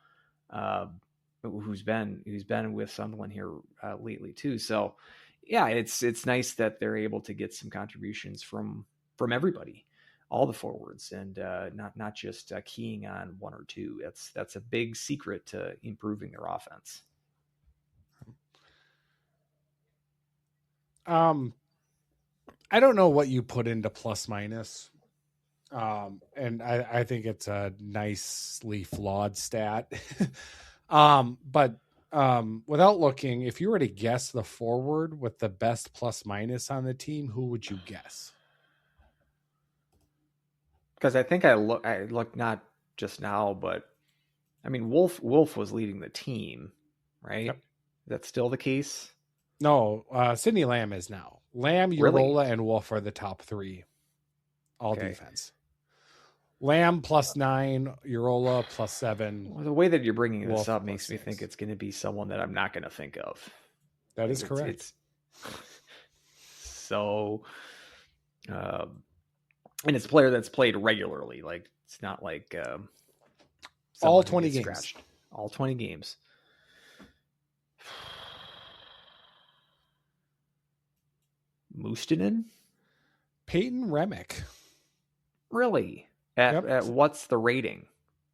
who's been with Sunderland here lately too. So, yeah, it's nice that they're able to get some contributions from everybody, all the forwards, and not just keying on one or two. That's a big secret to improving their offense. I don't know what you put into plus minus. And I think it's a nicely flawed stat. But without looking, if you were to guess the forward with the best plus minus on the team, who would you guess? Because I think I look not just now, but I mean, Wolf was leading the team, right? Yep. Is that still the case? No, Sydney Lamb is now. Lamb, Urola, and Wolf are the top three. All defense. Lamb +9, Urola +7. Well, the way that you're bringing this up makes me think it's going to be someone that I'm not going to think of. That is correct. It's so, and it's a player that's played regularly. Like, it's not like all 20 games. Scratched. All 20 games. Mustonen? Peyton Remick. Really? At what's the rating?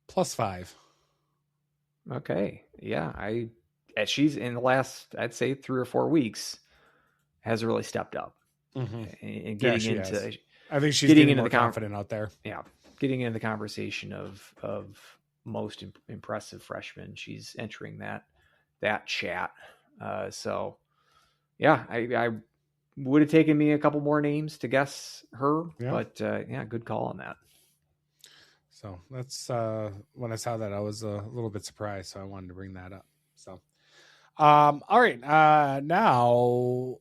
+5. Okay. Yeah. She's in the last, I'd say 3 or 4 weeks, has really stepped up. Mm-hmm. And getting into, I think she's getting more confident out there. Yeah. Getting into the conversation of most impressive freshmen. She's entering that chat. So yeah, I would have taken me a couple more names to guess her, but good call on that. So that's when I saw that, I was a little bit surprised. So I wanted to bring that up. So, all right. Now,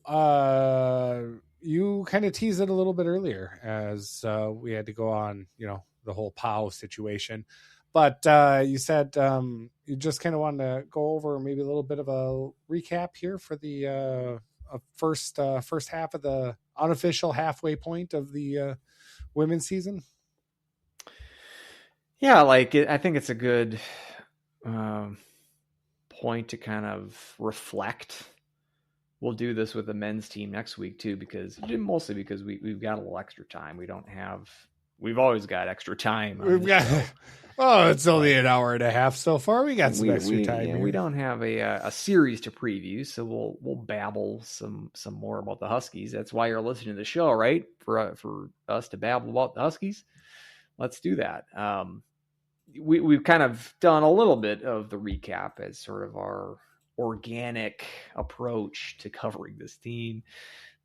you kind of teased it a little bit earlier as we had to go on, the whole POW situation. But you said you just kind of wanted to go over maybe a little bit of a recap here for the first half of the unofficial halfway point of the women's season. Yeah, I think it's a good point to kind of reflect. We'll do this with the men's team next week too, mostly because we've got a little extra time. We've always got extra time. It's only an hour and a half so far. We got some extra time. Yeah, we don't have a series to preview, so we'll babble some more about the Huskies. That's why you're listening to the show, right? For us to babble about the Huskies. Let's do that. we've kind of done a little bit of the recap as sort of our organic approach to covering this team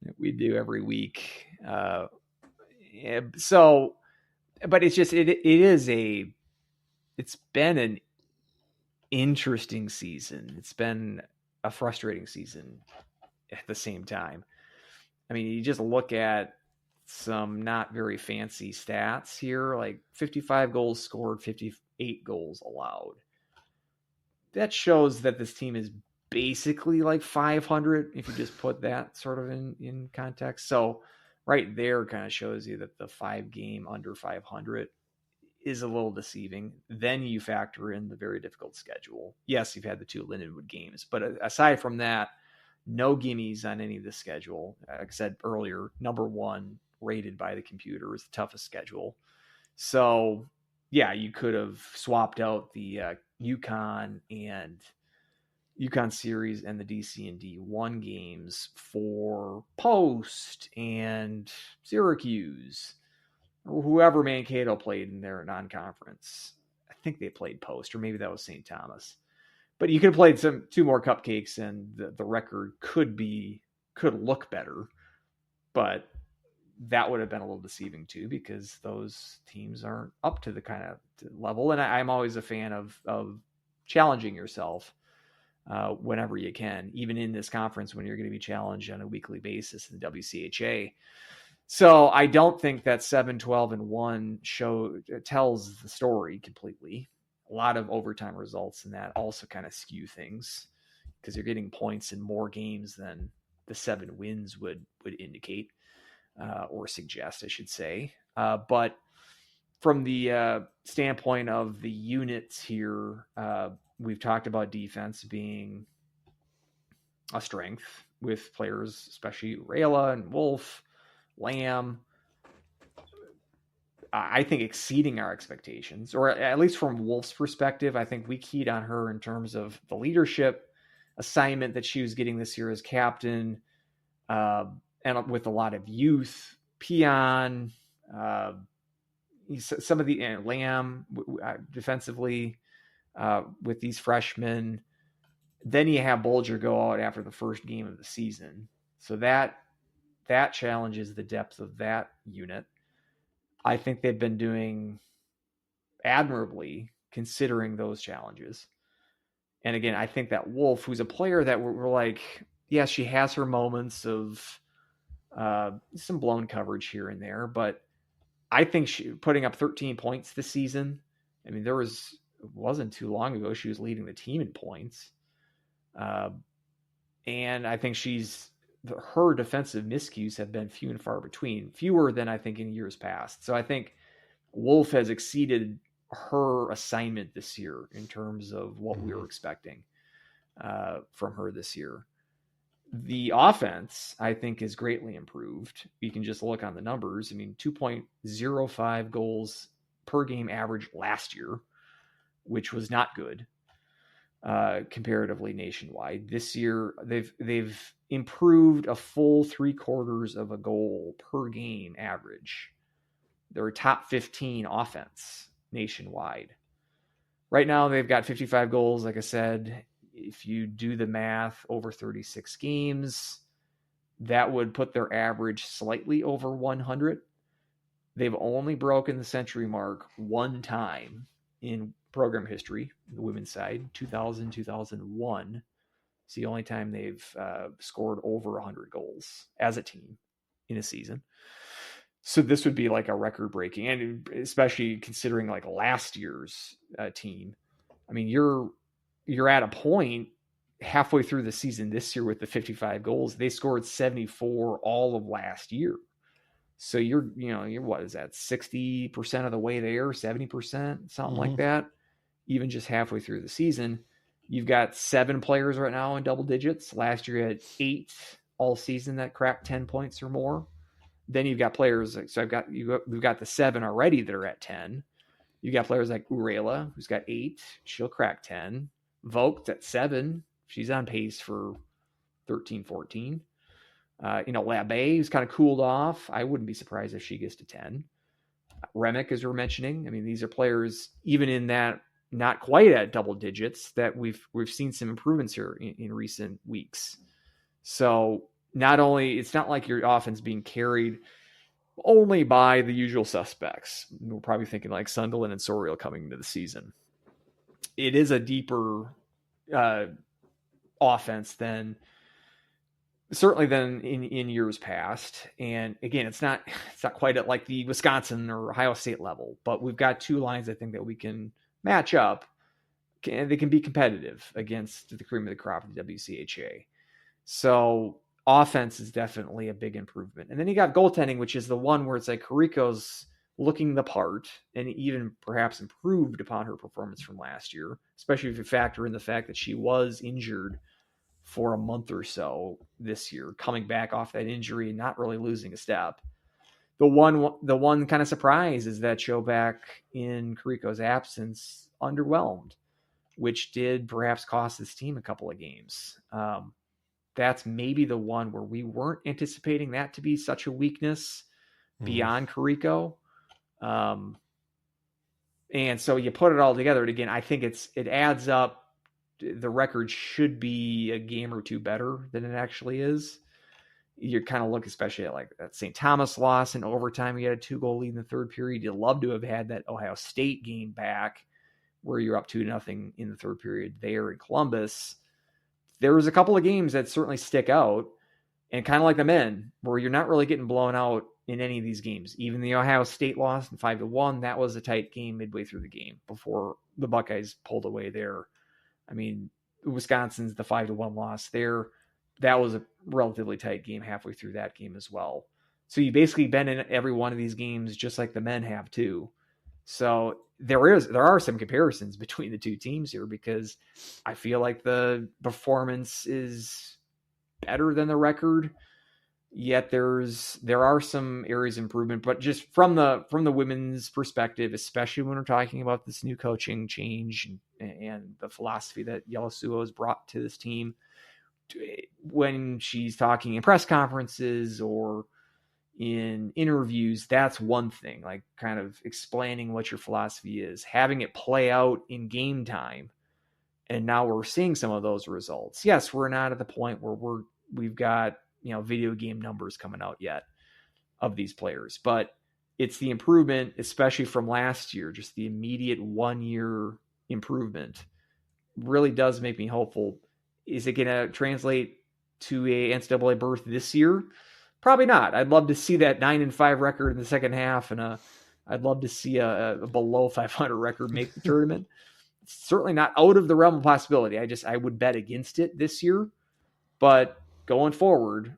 that we do every week. So, but it's just, it's been an interesting season. It's been a frustrating season at the same time. I mean, you just look at some not very fancy stats here, like 55 goals scored, 58 goals allowed. That shows that this team is basically like 500 if you just put that sort of in context. So right there kind of shows you that the 5-game under 500 is a little deceiving. Then you factor in the very difficult schedule. Yes, you've had the 2 Lindenwood games, but aside from that, no gimmies on any of the schedule. Like I said earlier, number 1 rated by the computer is the toughest schedule. So yeah, you could have swapped out the UConn series and the DC and D1 games for Post and Syracuse, or whoever Mankato played in their non-conference. I think they played Post, or maybe that was St. Thomas. But you could have played 2 more cupcakes, and the record could look better. But that would have been a little deceiving too, because those teams aren't up to the kind of level. And I'm always a fan of challenging yourself whenever you can, even in this conference when you're going to be challenged on a weekly basis in the WCHA. So I don't think that 7-12-1 show tells the story completely. A lot of overtime results in that also kind of skew things, because you're getting points in more games than the 7 wins would indicate. Or suggest, I should say. But from the standpoint of the units here, we've talked about defense being a strength with players, especially Rayla and Wolf, Lamb. I think exceeding our expectations, or at least from Wolf's perspective. I think we keyed on her in terms of the leadership assignment that she was getting this year as captain. And with a lot of youth, Peon, some of the Lamb defensively with these freshmen. Then you have Bolger go out after the first game of the season. So that challenges the depth of that unit. I think they've been doing admirably considering those challenges. And again, I think that Wolf, who's a player that we're like, yes, she has her moments of some blown coverage here and there, but I think she putting up 13 points this season. I mean, it wasn't too long ago she was leading the team in points, and I think her defensive miscues have been few and far between, fewer than I think in years past. So I think Wolf has exceeded her assignment this year in terms of what we were expecting from her this year. The offense, I think, is greatly improved. You can just look on the numbers. I mean, 2.05 goals per game average last year, which was not good comparatively nationwide. This year, they've improved a full 3/4 of a goal per game average. They're a top 15 offense nationwide. Right now, they've got 55 goals, like I said. If you do the math over 36 games, that would put their average slightly over 100. They've only broken the century mark 1 time in program history, the women's side, 2000, 2001. It's the only time they've scored over 100 goals as a team in a season. So this would be like a record breaking, and especially considering like last year's team. I mean, you're at a point halfway through the season this year with the 55 goals. They scored 74 all of last year. So you're what is that, 60% of the way there, 70%, something like that, even just halfway through the season. You've got 7 players right now in double digits. Last year you had 8 all season that cracked 10 points or more. Then you've got players, so we've got the 7 already that are at 10. You got players like Urela, who's got 8. She'll crack 10. Vogt's at 7. She's on pace for 13, 14. Labbe, who's kind of cooled off. I wouldn't be surprised if she gets to 10. Remick, as we're mentioning. I mean, these are players, even in that not quite at double digits, that we've seen some improvements here in recent weeks. So not only, it's not like your offense being carried only by the usual suspects. We're probably thinking like Sunderland and Sorial coming into the season. It is a deeper offense than in years past. And again, it's not quite at like the Wisconsin or Ohio State level, but we've got two lines I think that we can match up, and they can be competitive against the cream of the crop of the WCHA. So offense is definitely a big improvement. And then you got goaltending, which is the one where it's like Kariko's looking the part and even perhaps improved upon her performance from last year, especially if you factor in the fact that she was injured for a month or so this year, coming back off that injury and not really losing a step. The one kind of surprise is that Showback in Kariko's absence underwhelmed, which did perhaps cost this team a couple of games. That's maybe the one where we weren't anticipating that to be such a weakness beyond Kariko. And so you put it all together, and again, I think it adds up. The record should be a game or two better than it actually is. You kind of look, especially at like that St. Thomas loss in overtime. You had a 2-goal lead in the third period. You'd love to have had that Ohio State game back where you're up 2-0 in the third period there in Columbus. There was a couple of games that certainly stick out, and kind of like the men, where you're not really getting blown out in any of these games. Even the Ohio State loss in 5-1, that was a tight game midway through the game before the Buckeyes pulled away there. I mean, Wisconsin's the 5-1 loss there. That was a relatively tight game halfway through that game as well. So you basically been in every one of these games just like the men have too. So there are some comparisons between the two teams here, because I feel like the performance is better than the record. Yet there are some areas of improvement, but just from the women's perspective, especially when we're talking about this new coaching change and the philosophy that Yellow Suo has brought to this team, when she's talking in press conferences or in interviews, that's one thing, like kind of explaining what your philosophy is, having it play out in game time. And now we're seeing some of those results. Yes, we're not at the point where we've got, video game numbers coming out yet of these players, but it's the improvement, especially from last year, just the immediate 1 year improvement really does make me hopeful. Is it going to translate to a NCAA berth this year? Probably not. I'd love to see that 9-5 record in the second half, and I'd love to see a below 500 record make the tournament. It's certainly not out of the realm of possibility. I would bet against it this year, but going forward,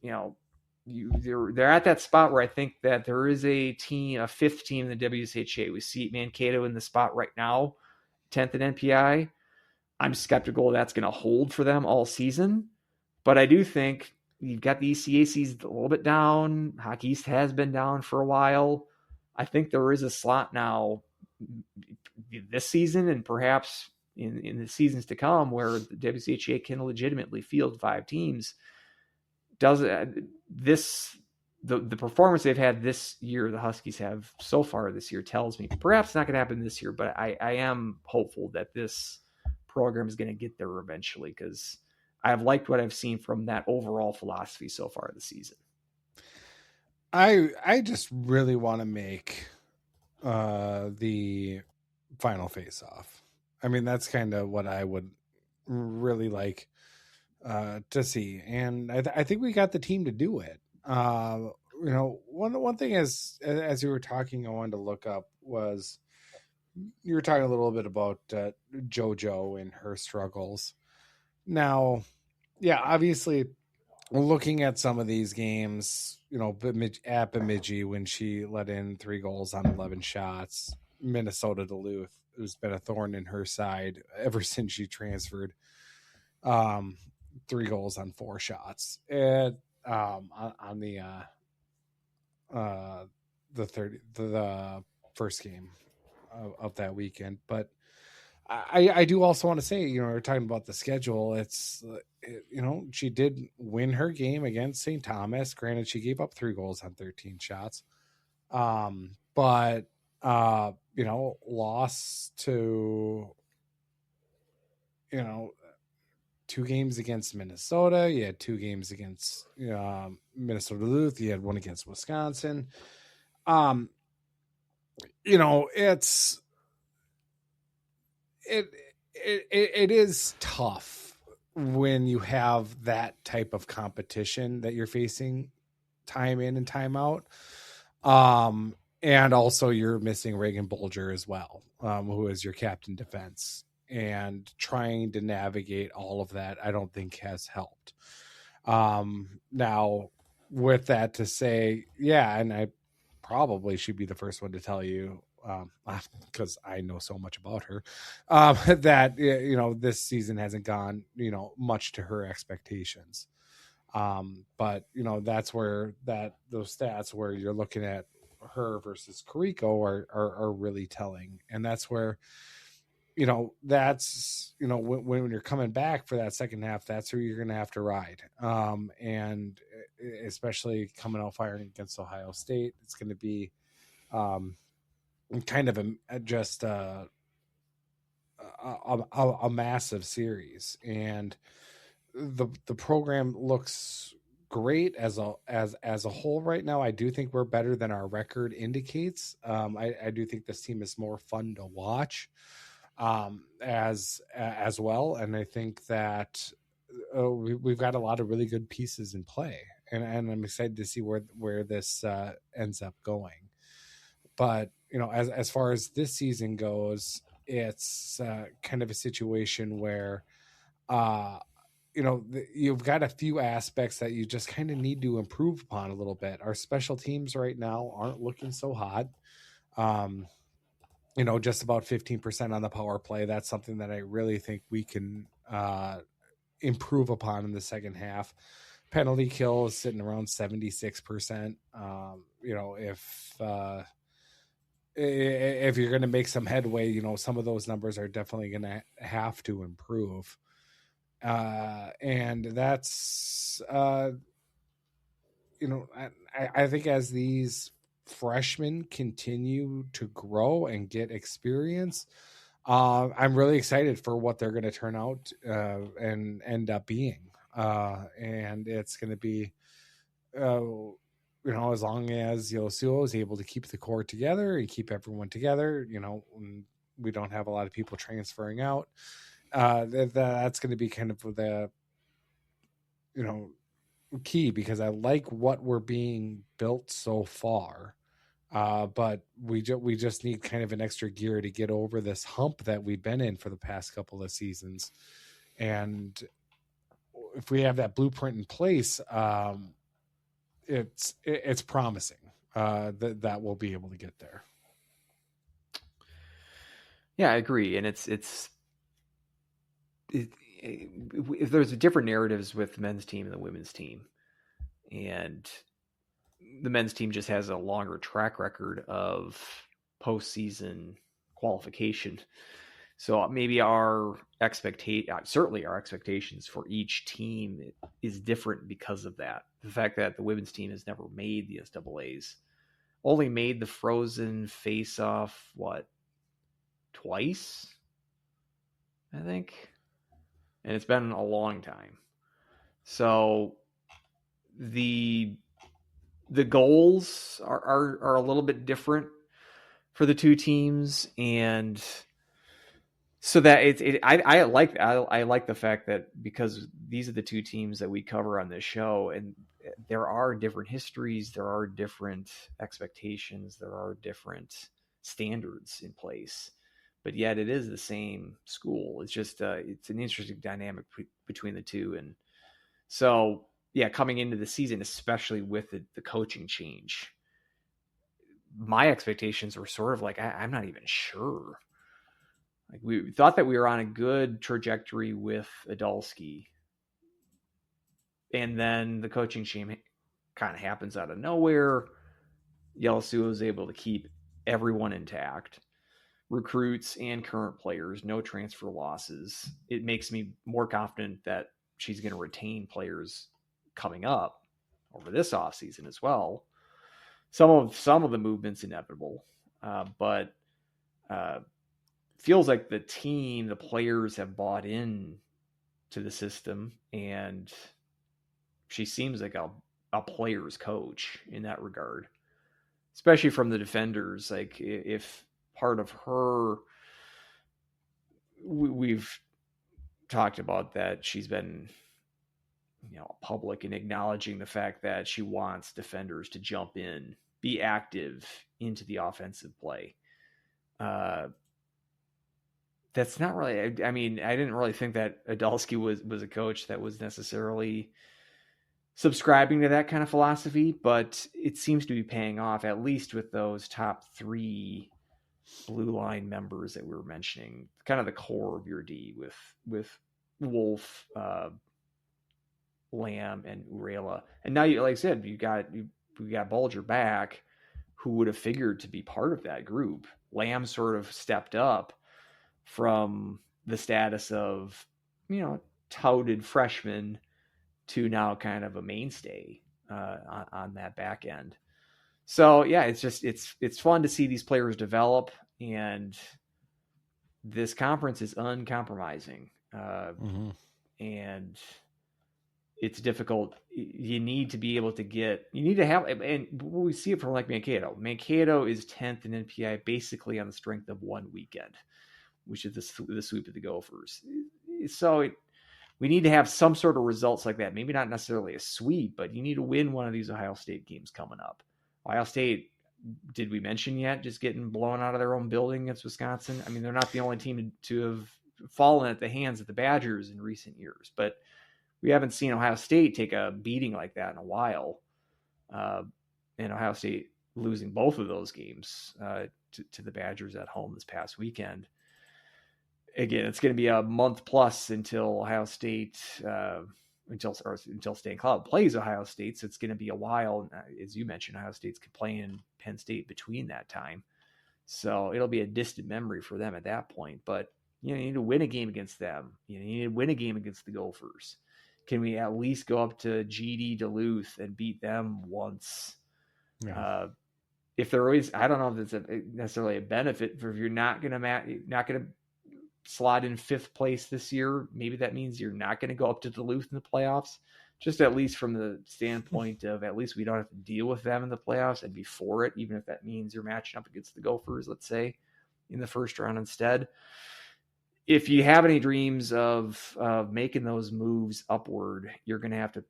they're at that spot where I think that there is a fifth team in the WCHA. We see Mankato in the spot right now, 10th in NPI. I'm skeptical that's going to hold for them all season, but I do think you've got the ECACs a little bit down. Hockey East has been down for a while. I think there is a slot now this season and perhaps in the seasons to come where the WCHA can legitimately field 5 teams. The performance they've had this year, the Huskies have so far this year, tells me perhaps it's not going to happen this year, but I am hopeful that this program is going to get there eventually, because I've liked what I've seen from that overall philosophy so far this season. I just really want to make the final face-off. I mean, that's kind of what I would really like to see, and I think we got the team to do it. One thing as you were talking, I wanted to look up was you were talking a little bit about JoJo and her struggles. Now, yeah, obviously, looking at some of these games, at Bemidji when she let in 3 goals on 11 shots, Minnesota Duluth, who's been a thorn in her side ever since she transferred. 3 goals on 4 shots and on the first game of that weekend. But I do also want to say, we're talking about the schedule. She did win her game against St. Thomas. Granted, she gave up 3 goals on 13 shots. But but lost to 2 games against Minnesota. You had 2 games against Minnesota Duluth. You had 1 against Wisconsin. It's it is tough when you have that type of competition that you're facing time in and time out. And also you're missing Reagan Bolger as well, who is your captain defense, and trying to navigate all of that, I don't think has helped. Now with that to say, yeah, and I probably should be the first one to tell you, because I know so much about her, that this season hasn't gone much to her expectations. But that's where those stats where you're looking at her versus Kariko are really telling, and that's where that's when you're coming back for that second half, that's who you're going to have to ride. And especially coming out firing against Ohio State, it's going to be kind of a massive series, and the program looks great as a whole right now. I do think we're better than our record indicates. I do think this team is more fun to watch as well, and I think that we've got a lot of really good pieces in play, and I'm excited to see where this ends up going. But as far as this season goes, it's kind of a situation where you've got a few aspects that you just kind of need to improve upon a little bit. Our special teams right now aren't looking so hot. Just about 15% on the power play. That's something that I really think we can improve upon in the second half. Penalty kill is sitting around 76%. If you're going to make some headway, some of those numbers are definitely going to have to improve. And that's, I think as these freshmen continue to grow and get experience, I'm really excited for what they're going to turn out and end up being. And it's going to be, as long as Yosua is able to keep the core together and keep everyone together, we don't have a lot of people transferring out. That's going to be kind of the key, because I like what we're being built so far, but we just need kind of an extra gear to get over this hump that we've been in for the past couple of seasons. And if we have that blueprint in place, it's promising that we'll be able to get there. Yeah, I agree, and if there's different narratives with the men's team and the women's team, and the men's team just has a longer track record of postseason qualification. So maybe certainly our expectations for each team is different because of that. The fact that the women's team has never made the SAAs, only made the Frozen face-off, twice, I think. And it's been a long time. So the goals are a little bit different for the two teams, and so that I like the fact that, because these are the two teams that we cover on this show, and there are different histories, there are different expectations, there are different standards in place, but yet it is the same school. It's just it's an interesting dynamic between the two. And so, yeah, coming into the season, especially with the coaching change, my expectations were sort of like, I'm not even sure. Like, we thought that we were on a good trajectory with Adolski, and then the coaching change kind of happens out of nowhere. Yelsu is able to keep everyone intact, recruits and current players, no transfer losses. It makes me more confident that she's going to retain players coming up over this offseason as well. some of the movement's inevitable, but feels like the team, the players have bought in to the system, and she seems like a player's coach in that regard, especially from the defenders. Like, if part of her, we've talked about that she's been, public in acknowledging the fact that she wants defenders to jump in, be active into the offensive play. That's not really, I mean, I didn't really think that Adulski was a coach that was necessarily subscribing to that kind of philosophy, but it seems to be paying off, at least with those top 3 blue line members that we were mentioning, kind of the core of your D with Wolf, Lamb, and Urela. And now, like I said, we got Bulger back, who would have figured to be part of that group. Lamb sort of stepped up from the status of, touted freshman to now kind of a mainstay on that back end. So yeah, it's fun to see these players develop, and this conference is uncompromising, and it's difficult. You need to be able to have, and we see it from like Mankato. Mankato is 10th in NPI basically on the strength of one weekend, which is the sweep of the Gophers. So we need to have some sort of results like that. Maybe not necessarily a sweep, but you need to win one of these Ohio State games coming up. Ohio State, did we mention yet, just getting blown out of their own building against Wisconsin? I mean, they're not the only team to have fallen at the hands of the Badgers in recent years, but we haven't seen Ohio State take a beating like that in a while. And Ohio State losing both of those games to the Badgers at home this past weekend. Again, it's going to be a month plus until Ohio State, until State Cloud plays Ohio State. So it's going to be a while. As you mentioned, Ohio State's playing Penn State between that time. So it'll be a distant memory for them at that point. But, you need to win a game against them. You need to win a game against the Gophers. Can we at least go up to GD Duluth and beat them once? Yeah. If there is, I don't know if it's necessarily a benefit if you're not going to slot in 5th place this year. Maybe that means you're not going to go up to Duluth in the playoffs, just at least from the standpoint of at least we don't have to deal with them in the playoffs and be for it, even if that means you're matching up against the Gophers, let's say, in the first round instead. If you have any dreams of making those moves upward, you're going to have to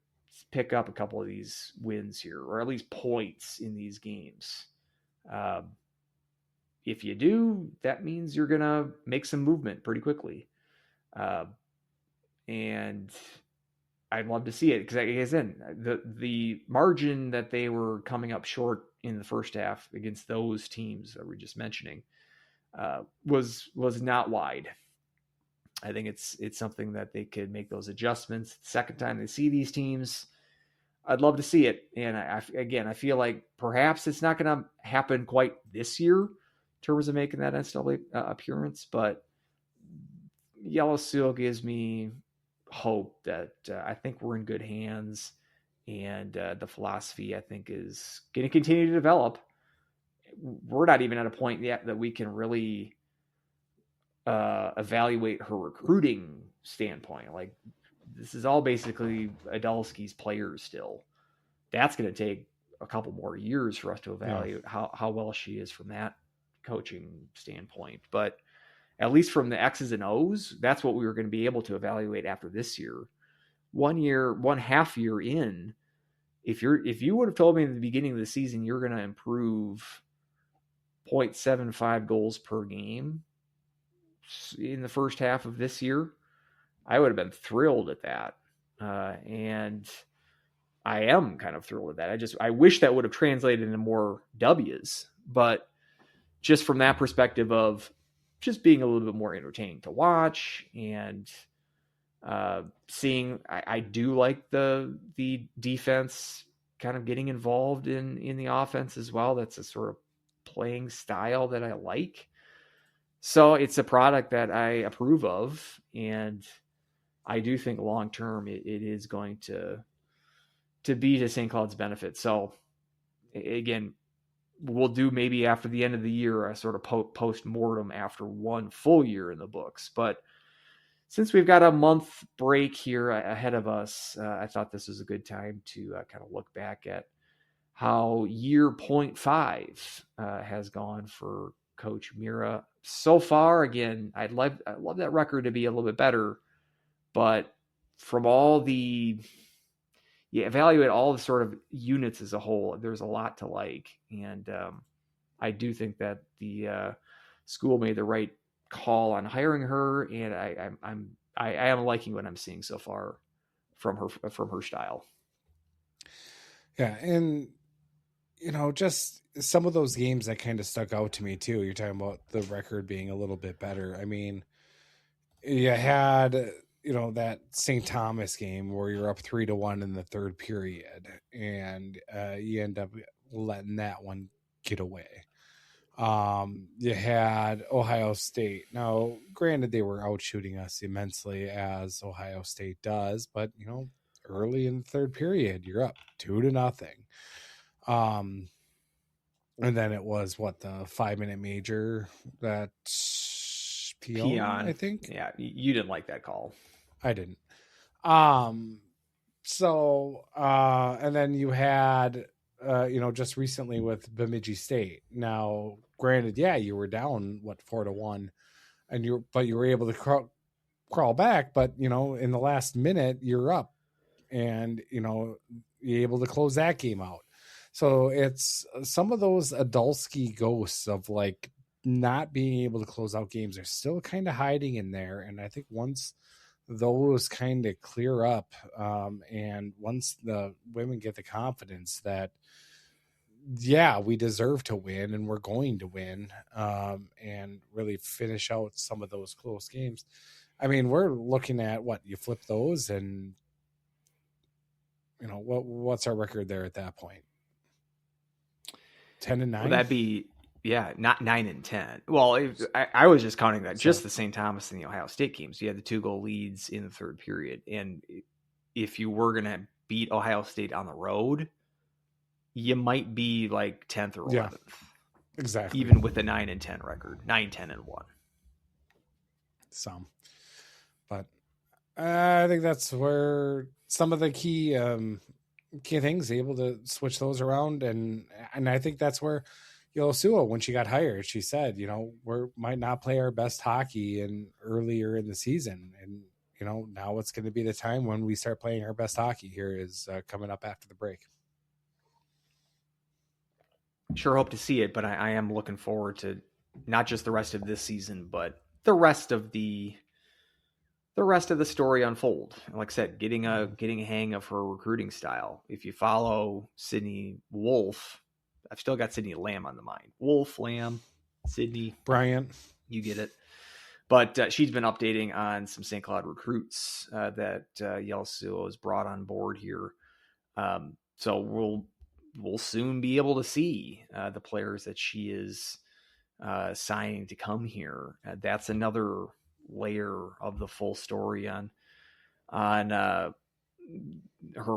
pick up a couple of these wins here, or at least points in these games. If you do, that means you're going to make some movement pretty quickly. And I'd love to see it, because like I said, the margin that they were coming up short in the first half against those teams that we're just mentioning was not wide. I think it's something that they could make those adjustments. The second time they see these teams, I'd love to see it. And I feel like perhaps it's not going to happen quite this year in terms of making that NCAA appearance, but Yellow Seal gives me hope that I think we're in good hands, and the philosophy, I think, is going to continue to develop. We're not even at a point yet that we can really evaluate her recruiting standpoint. Like, this is all basically Adulski's players still. That's going to take a couple more years for us to evaluate how well she is from that coaching standpoint. But at least from the X's and O's, that's what we were going to be able to evaluate after this year. 1 half year in, if you would have told me at the beginning of the season you're going to improve 0.75 goals per game in the first half of this year, I would have been thrilled at that. And I am kind of thrilled at that. I wish that would have translated into more W's, but just from that perspective of just being a little bit more entertaining to watch, and seeing, I do like the defense kind of getting involved in the offense as well. That's a sort of playing style that I like. So it's a product that I approve of, and I do think long term it is going to be to St. Cloud's benefit. So again, we'll do maybe after the end of the year a sort of post-mortem after one full year in the books. But since we've got a month break here ahead of us, I thought this was a good time to kind of look back at how year 0.5 has gone for Coach Mira so far. Again, I'd love that record to be a little bit better, but from all the, you evaluate all the sort of units as a whole, there's a lot to like. And I do think that the school made the right call on hiring her, and I am liking what I'm seeing so far from her style. Yeah, and just some of those games that kind of stuck out to me too. You're talking about the record being a little bit better. I mean, you had that St. Thomas game where you're up 3-1 in the third period, and you end up letting that one get away. You had Ohio State. Now, granted, they were out shooting us immensely, as Ohio State does, but early in the third period, you're up 2-0. And then it was the 5-minute major that Peon, I think. Yeah, you didn't like that call. I didn't. So and then you had just recently with Bemidji State. Now, granted, yeah, you were down 4-1, and you were able to crawl back, but in the last minute you're up, and you're able to close that game out. So it's some of those Adulski ghosts of not being able to close out games are still kind of hiding in there. And I think once those kind of clear up, and once the women get the confidence that, yeah, we deserve to win and we're going to win, and really finish out some of those close games. I mean, we're looking at you flip those, and what's our record there at that point? 10-9. Well, that'd be, not 9-10. Well, I was just counting that just the St. Thomas and the Ohio State games. You had the 2-goal leads in the third period, and if you were going to beat Ohio State on the road, you might be 10th or 11th. Yeah, exactly. Even with the 9-10 record, 9-10-1. Some, but I think that's where some of the key things, able to switch those around, and I think that's where Yosua, when she got hired, she said, we might not play our best hockey earlier in the season, and now it's going to be the time when we start playing our best hockey. Here is coming up after the break. Sure hope to see it, but I am looking forward to not just the rest of this season, but the rest of the story unfold. Like I said, getting a hang of her recruiting style. If you follow Sydney Wolf, I've still got Sydney Lamb on the mind. Wolf, Lamb, Sydney Bryant, you get it. But she's been updating on some St. Cloud recruits that Yeltsin has brought on board here. So we'll soon be able to see the players that she is signing to come here. That's another layer of the full story on her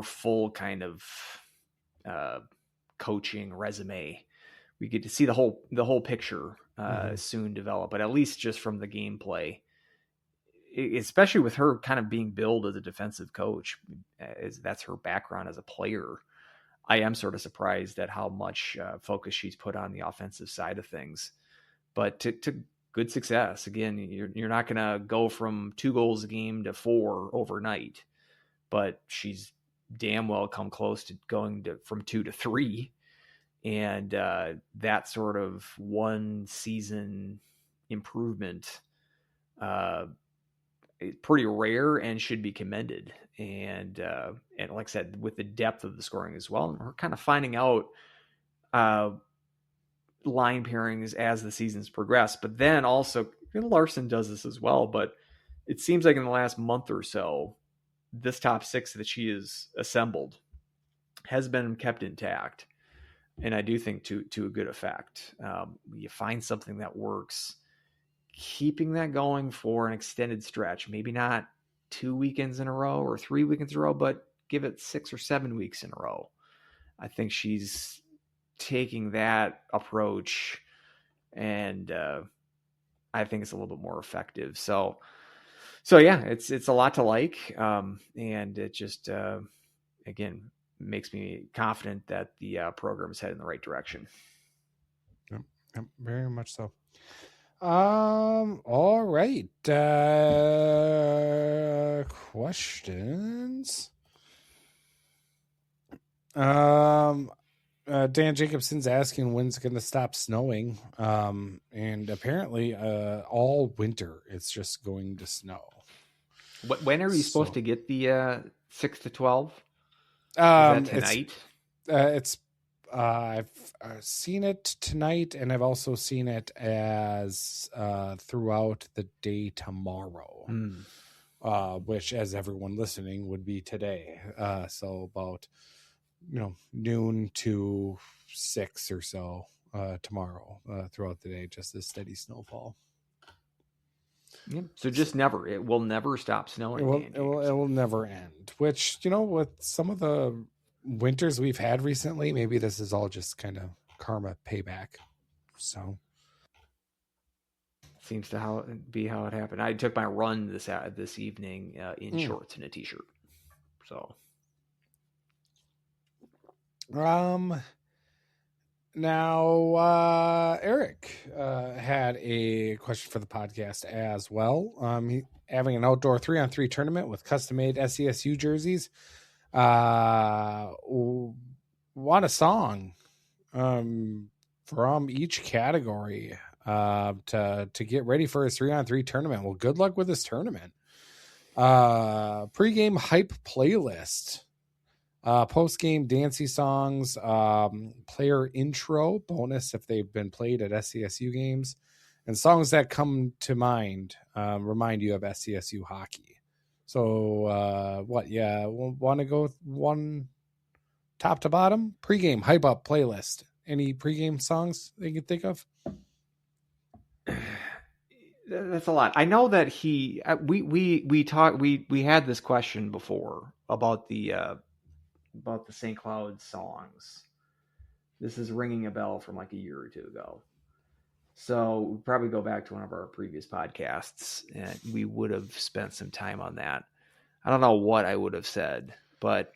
full kind of coaching resume. We get to see the whole picture soon develop, but at least just from the gameplay, especially with her kind of being billed as a defensive coach, as that's her background as a player. I am sort of surprised at how much focus she's put on the offensive side of things, but to good success. Again, you're not going to go from 2 goals a game to 4 overnight, but she's damn well come close to going from 2 to 3. And that sort of one season improvement is pretty rare and should be commended. And like I said, with the depth of the scoring as well, and we're kind of finding out line pairings as the seasons progress. But then also, Larson does this as well, but it seems like in the last month or so, this top 6 that she has assembled has been kept intact. And I do think to a good effect. You find something that works, keeping that going for an extended stretch, maybe not 2 weekends in a row or 3 weekends in a row, but give it 6 or 7 weeks in a row. I think she's taking that approach, and I think it's a little bit more effective. So yeah, it's a lot to like, and it just again makes me confident that the program is headed in the right direction. Yep, very much so. All right. Questions. Dan Jacobson's asking when's it going to stop snowing. And apparently, all winter it's just going to snow. When are you supposed to get the 6 to 12? Is that tonight? I've seen it tonight, and I've also seen it as throughout the day tomorrow, which, as everyone listening, would be today. So about noon to 6 or so tomorrow throughout the day, just this steady snowfall. Yep. So it will never stop snowing. It will never end. Which, with some of the winters we've had recently, maybe this is all just kind of karma payback. So seems to be how it happened. I took my run this evening in shorts and a t-shirt. So now Eric had a question for the podcast as well. He having an outdoor 3-on-3 tournament with custom-made SCSU jerseys. Want a song from each category to get ready for his 3-on-3 tournament. Well, good luck with this tournament. Pre-game hype playlist, post-game dancey songs, player intro bonus if they've been played at SCSU games, and songs that come to mind remind you of SCSU hockey. So want to go with one top to bottom? Pre-game hype up playlist. Any pre-game songs that you can think of? That's a lot. I know that we talked, we had this question before about the St. Cloud songs. This is ringing a bell from like a year or two ago. So we'll probably go back to one of our previous podcasts and we would have spent some time on that. I don't know what I would have said, but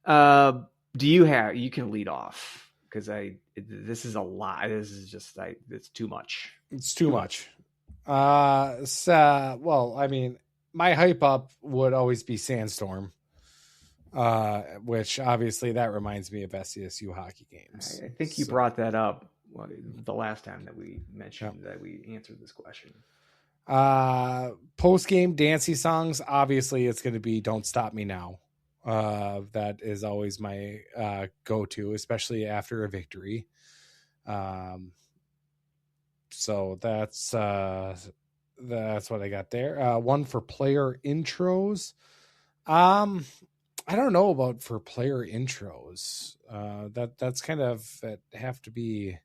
you can lead off because this is a lot. This is just it's too much. It's too much. Well, I mean, my hype up would always be Sandstorm, which obviously that reminds me of SCSU hockey games. I think you brought that up the last time that we mentioned that we answered this question. Post-game dancey songs, obviously it's going to be Don't Stop Me Now. That is always my go-to, especially after a victory. So that's what I got there. One for player intros. I don't know about for player intros. That's kind of have to be,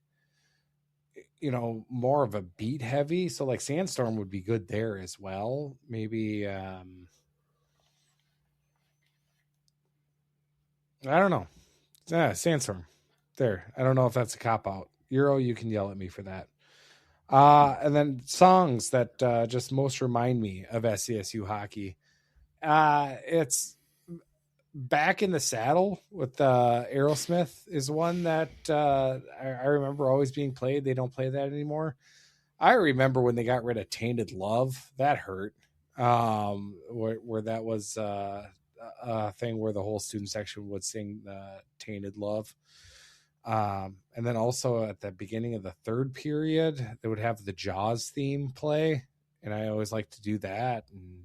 more of a beat heavy. So like Sandstorm would be good there as well. Maybe I don't know. Sandstorm. There. I don't know if that's a cop out. Euro, you can yell at me for that. And then songs that just most remind me of SCSU hockey. It's Back in the Saddle with Aerosmith is one that I remember always being played. They don't play that anymore. I remember when they got rid of Tainted Love. That hurt. Where that was a thing where the whole student section would sing Tainted Love. And then also at the beginning of the third period, they would have the Jaws theme play. And I always like to do that and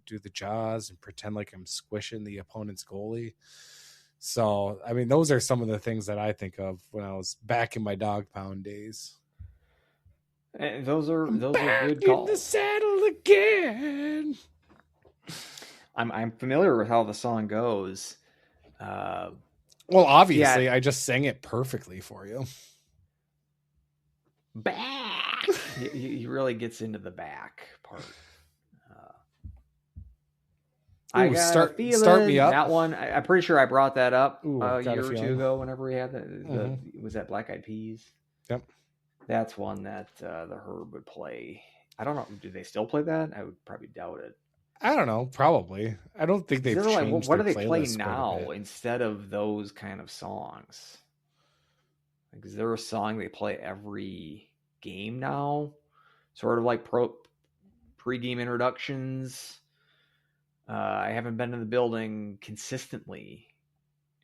do the Jaws and pretend like I'm squishing the opponent's goalie. So, I mean, those are some of the things that I think of when I was back in my dog pound days. And those are good In calls. the saddle again. I'm familiar with how the song goes. Well, obviously, I just sang it perfectly for you. Back. He really gets into the back part. I Ooh, got start me up. That one, I'm pretty sure I brought that up Ooh, a got a year or two feeling. ago. Whenever we had was that Black Eyed Peas? Yep. That's one that the Herb would play. I don't know. Do they still play that? I would probably doubt it. I don't know. Probably. I don't think they've changed what their do they play playlist quite a now bit. instead of those kind of songs? Like, is there a song they play every game now? Sort of like pre-game introductions. I haven't been in the building consistently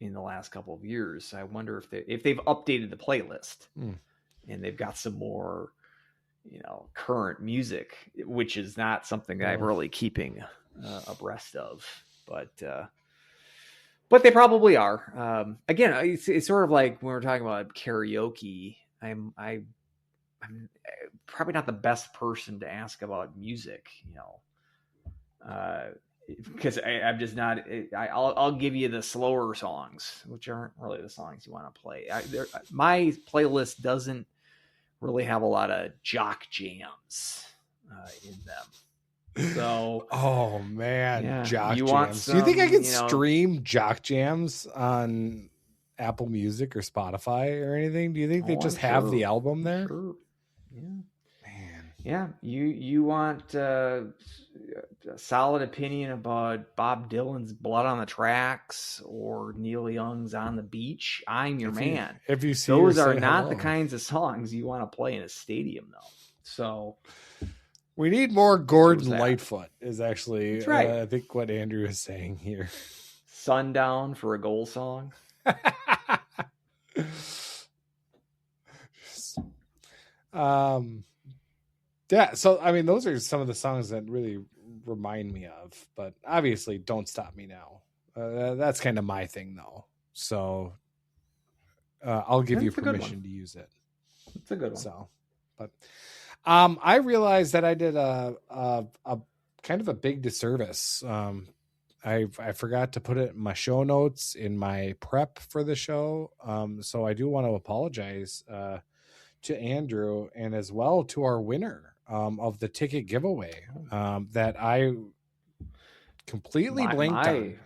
in the last couple of years. I wonder if they've updated the playlist and they've got some more, current music, which is not something that I'm really keeping abreast of. But they probably are. Again, it's sort of like when we're talking about karaoke. I'm probably not the best person to ask about music, because I'm just not. I'll give you the slower songs, which aren't really the songs you want to play. My playlist doesn't really have a lot of jock jams in them. So, oh man, yeah, jock you want jams. Do you think I some, can stream jock jams on Apple Music or Spotify or anything? Do you think they just have the album there? Sure. Yeah. Man. Yeah, you want a solid opinion about Bob Dylan's "Blood on the Tracks" or Neil Young's "On the Beach"? I'm your man. If you see, those are not the kinds of songs you want to play in a stadium, though. So we need more Gordon Lightfoot. Is actually that's right. I think what Andrew is saying here. Sundown for a goal song. Yeah, so I mean, those are some of the songs that really remind me of, but obviously, "Don't Stop Me Now." That's kind of my thing, though. So I'll give you permission to use it. It's a good one. So, but I realized that I did a kind of a big disservice. I forgot to put it in my show notes in my prep for the show. So I do want to apologize to Andrew and as well to our winner of the ticket giveaway that I completely blanked on.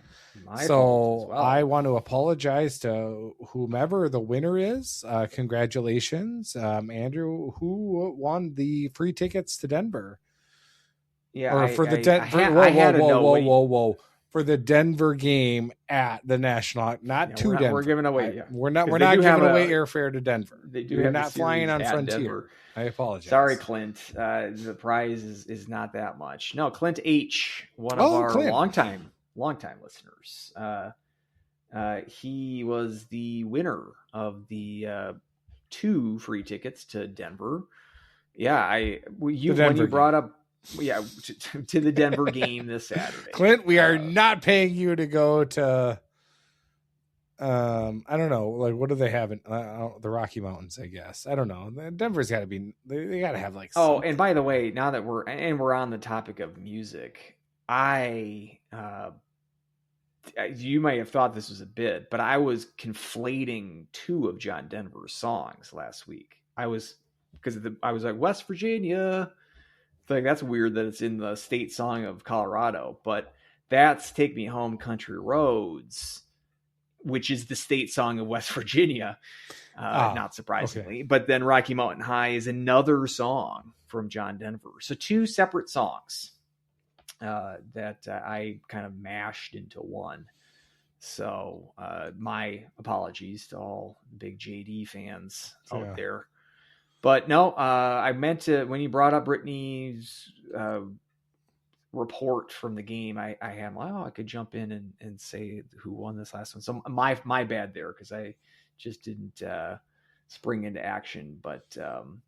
So well. I want to apologize to whomever the winner is. Congratulations, Andrew, who won the free tickets to Denver. Yeah, or for the Denver. Whoa. For the Denver game at the National, not to Denver. We're giving away. We're not giving away airfare to Denver. We're not flying on Frontier. Denver. I apologize. Sorry, Clint. The prize is not that much. No, Clint H, one of our longtime listeners. He was the winner of the 2 free tickets to Denver. Yeah, when you brought up. Yeah, to the Denver game this Saturday. Clint, we are not paying you to go to, I don't know, like what do they have in the Rocky Mountains? I guess I don't know. Denver's got to be. They got to have like. Oh, and by the way, now that we're on the topic of music, you might have thought this was a bit, but I was conflating 2 of John Denver's songs last week. I was like West Virginia. Like, that's weird that it's in the state song of Colorado, but that's Take Me Home Country Roads, which is the state song of West Virginia, not surprisingly. Okay. But then Rocky Mountain High is another song from John Denver. So 2 separate songs that I kind of mashed into one. So my apologies to all big JD fans out there. But no, I meant to, when you brought up Brittany's report from the game, I could jump in and say who won this last one. So my bad there, because I just didn't spring into action. But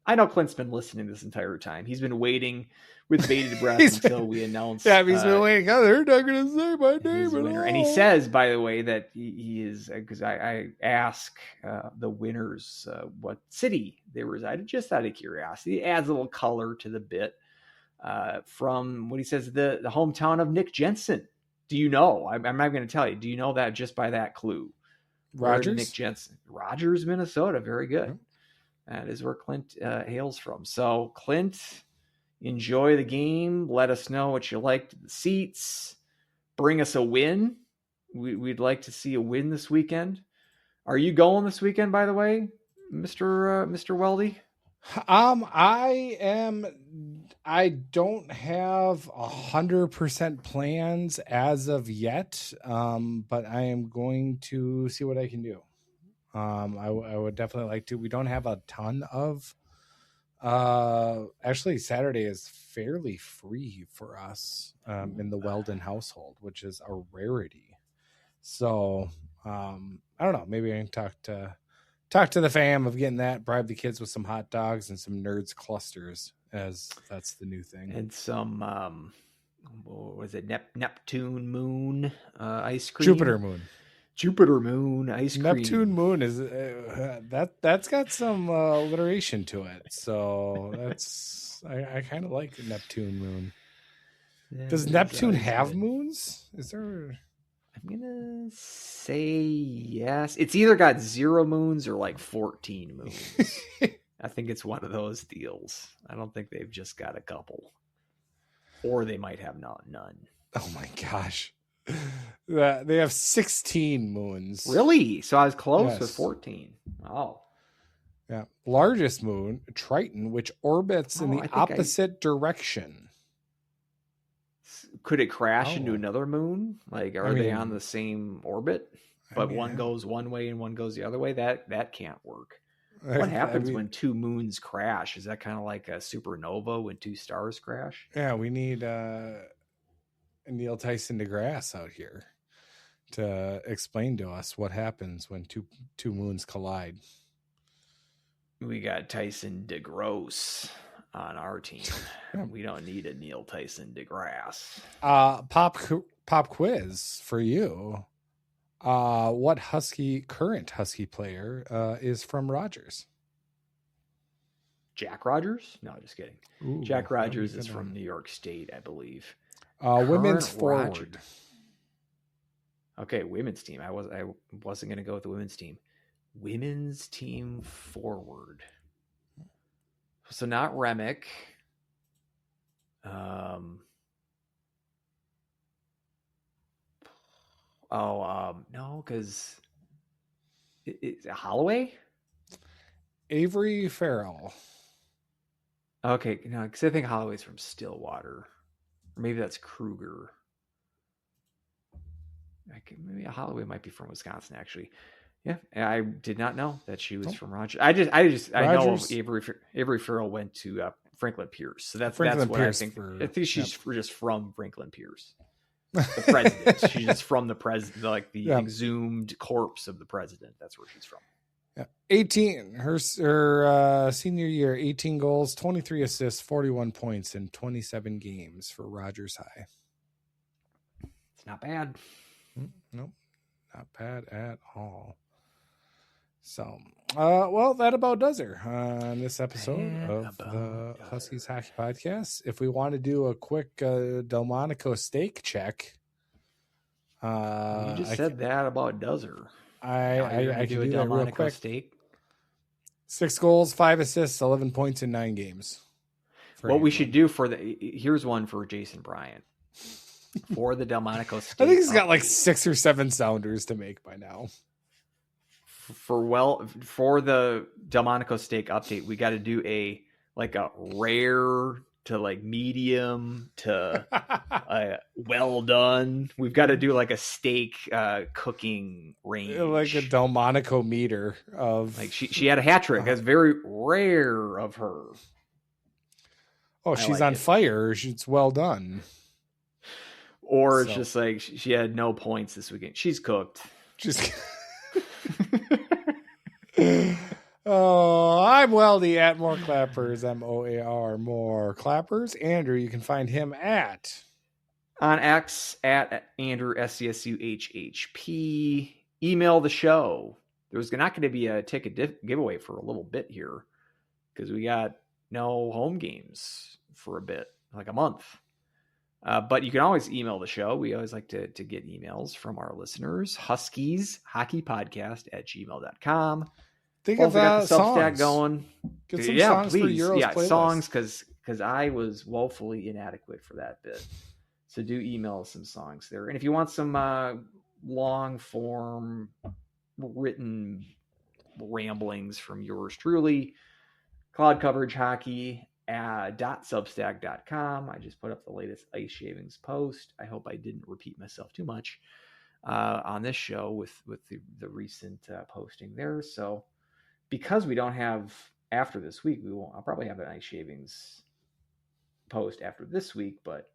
I know Clint's been listening this entire time. He's been waiting with bated breath until we announced. Yeah, he's been waiting. Oh, they're not going to say my name at all. And he says, by the way, that he is, because I ask the winners what city they resided, just out of curiosity. It adds a little color to the bit from what he says, the hometown of Nick Jensen. Do you know? I'm not going to tell you. Do you know that just by that clue? Rogers? Nick Jensen. Rogers, Minnesota. Very good. Mm-hmm. That is where Clint hails from. So, Clint, enjoy the game. Let us know what you liked of the seats. bring us a win. We'd like to see a win this weekend. Are you going this weekend, by the way, Mr. Weldie? I am. I don't have 100% plans as of yet, but I am going to see what I can do. I would definitely like to. We don't have a ton of. Actually, Saturday is fairly free for us in the Weldon household, which is a rarity. So I don't know. Maybe I can talk to the fam of getting that, bribe the kids with some hot dogs and some nerds clusters, as that's the new thing. And some, what was it, Neptune moon ice cream? Jupiter moon ice cream. Neptune moon is that's got some alliteration to it. So that's I kind of like Neptune moon. Yeah, Does Neptune have moons? Is there? I'm gonna say yes. It's either got 0 moons or like 14 moons. I think it's one of those deals. I don't think they've just got a couple, or they might have none. Oh my gosh, they have 16 moons. Really? So I was close Yes. with 14. Oh, yeah. Largest moon, Triton, which orbits in the opposite direction. Could it crash into another moon? Like, are they on the same orbit? But one goes one way and one goes the other way? That can't work. What happens when 2 moons crash? Is that kind of like a supernova when 2 stars crash? Yeah, we need Neil Tyson deGrasse out here to explain to us what happens when two moons collide. We got Tyson DeGrosse on our team. We don't need a Neil Tyson DeGrasse. Pop quiz for you. What current Husky player is from Rogers? Jack Rogers? No, just kidding. Ooh, Jack Rogers is from New York State, I believe. Women's forward. Rogers. Okay, women's team. I wasn't going to go with the women's team. Women's team forward. So not Remick. No, because it's Holloway? Avery Farrell. Okay, no, because I think Holloway's from Stillwater. Or maybe that's Kruger. Maybe Holloway might be from Wisconsin, actually. Yeah, I did not know that she was from Rogers. I know Avery Farrell went to Franklin Pierce, so that's what Pierce I think. I think she's just from Franklin Pierce, the president. She's just from the president, like the exhumed corpse of the president. That's where she's from. Yeah, 18. Her senior year, 18 goals, 23 assists, 41 points in 27 games for Rogers High. It's not bad. Nope, not bad at all. So, well, that about does her on this episode of the Huskies Hockey Podcast. If we want to do a quick Delmonico steak check, you just said that about does her. I can do that real quick. Steak. 6 goals, 5 assists, 11 points in 9 games. What we should do here's one for Jason Bryant. For the Delmonico steak. I think he's got like 6 or 7 sounders to make by now. For the Delmonico steak update, we got to do a rare to like medium to well done. We've got to do like a steak cooking range, like a Delmonico meter of like she had a hat trick. That's very rare of her. Oh, she's on fire. It's well done. Or it's just like she had no points this weekend. She's cooked. Oh, I'm Weldie at More Clappers, MOAR More Clappers. Andrew, you can find him on X at Andrew SCSUHHP. Email the show. There's not going to be a ticket giveaway for a little bit here because we got no home games for a bit, like a month. But you can always email the show. We always like to get emails from our listeners. Huskies Hockey Podcast at gmail.com. Think of got the Substack songs. Going. Get some songs please. for Euros playlist. Songs because I was woefully inadequate for that bit. So do email us some songs there. And if you want some long form written ramblings from yours truly, Cloud Coverage Hockey .substack.com. I just put up the latest ice shavings post. I hope I didn't repeat myself too much on this show with the recent posting there. So because we don't have after this week, I'll probably have an ice shavings post after this week, but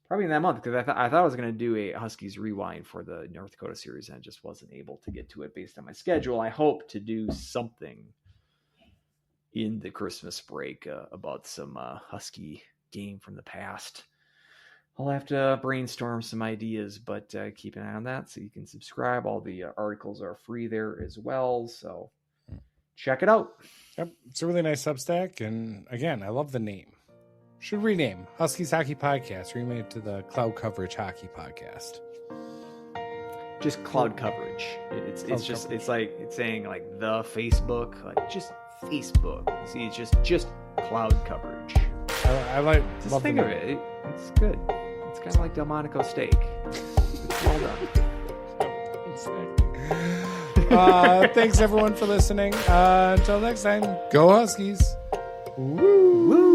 probably in that month, because I thought I was going to do a Huskies rewind for the North Dakota series, and I just wasn't able to get to it based on my schedule. I hope to do something in the Christmas break about some Husky game from the past. I'll have to brainstorm some ideas, but keep an eye on that so you can subscribe. All the articles are free there as well, so check it out. Yep, it's a really nice Substack, and again, I love the name. Should rename Huskies Hockey Podcast. Rename it to the Cloud Coverage Hockey Podcast. Just Cloud Coverage. It's like it's saying like the Facebook, like just Facebook. See, it's just Cloud Coverage. I like. Just think of it. It's good. It's kind of like Delmonico steak. It's well done. Thanks everyone for listening. Until next time, go Huskies. Woo! Woo!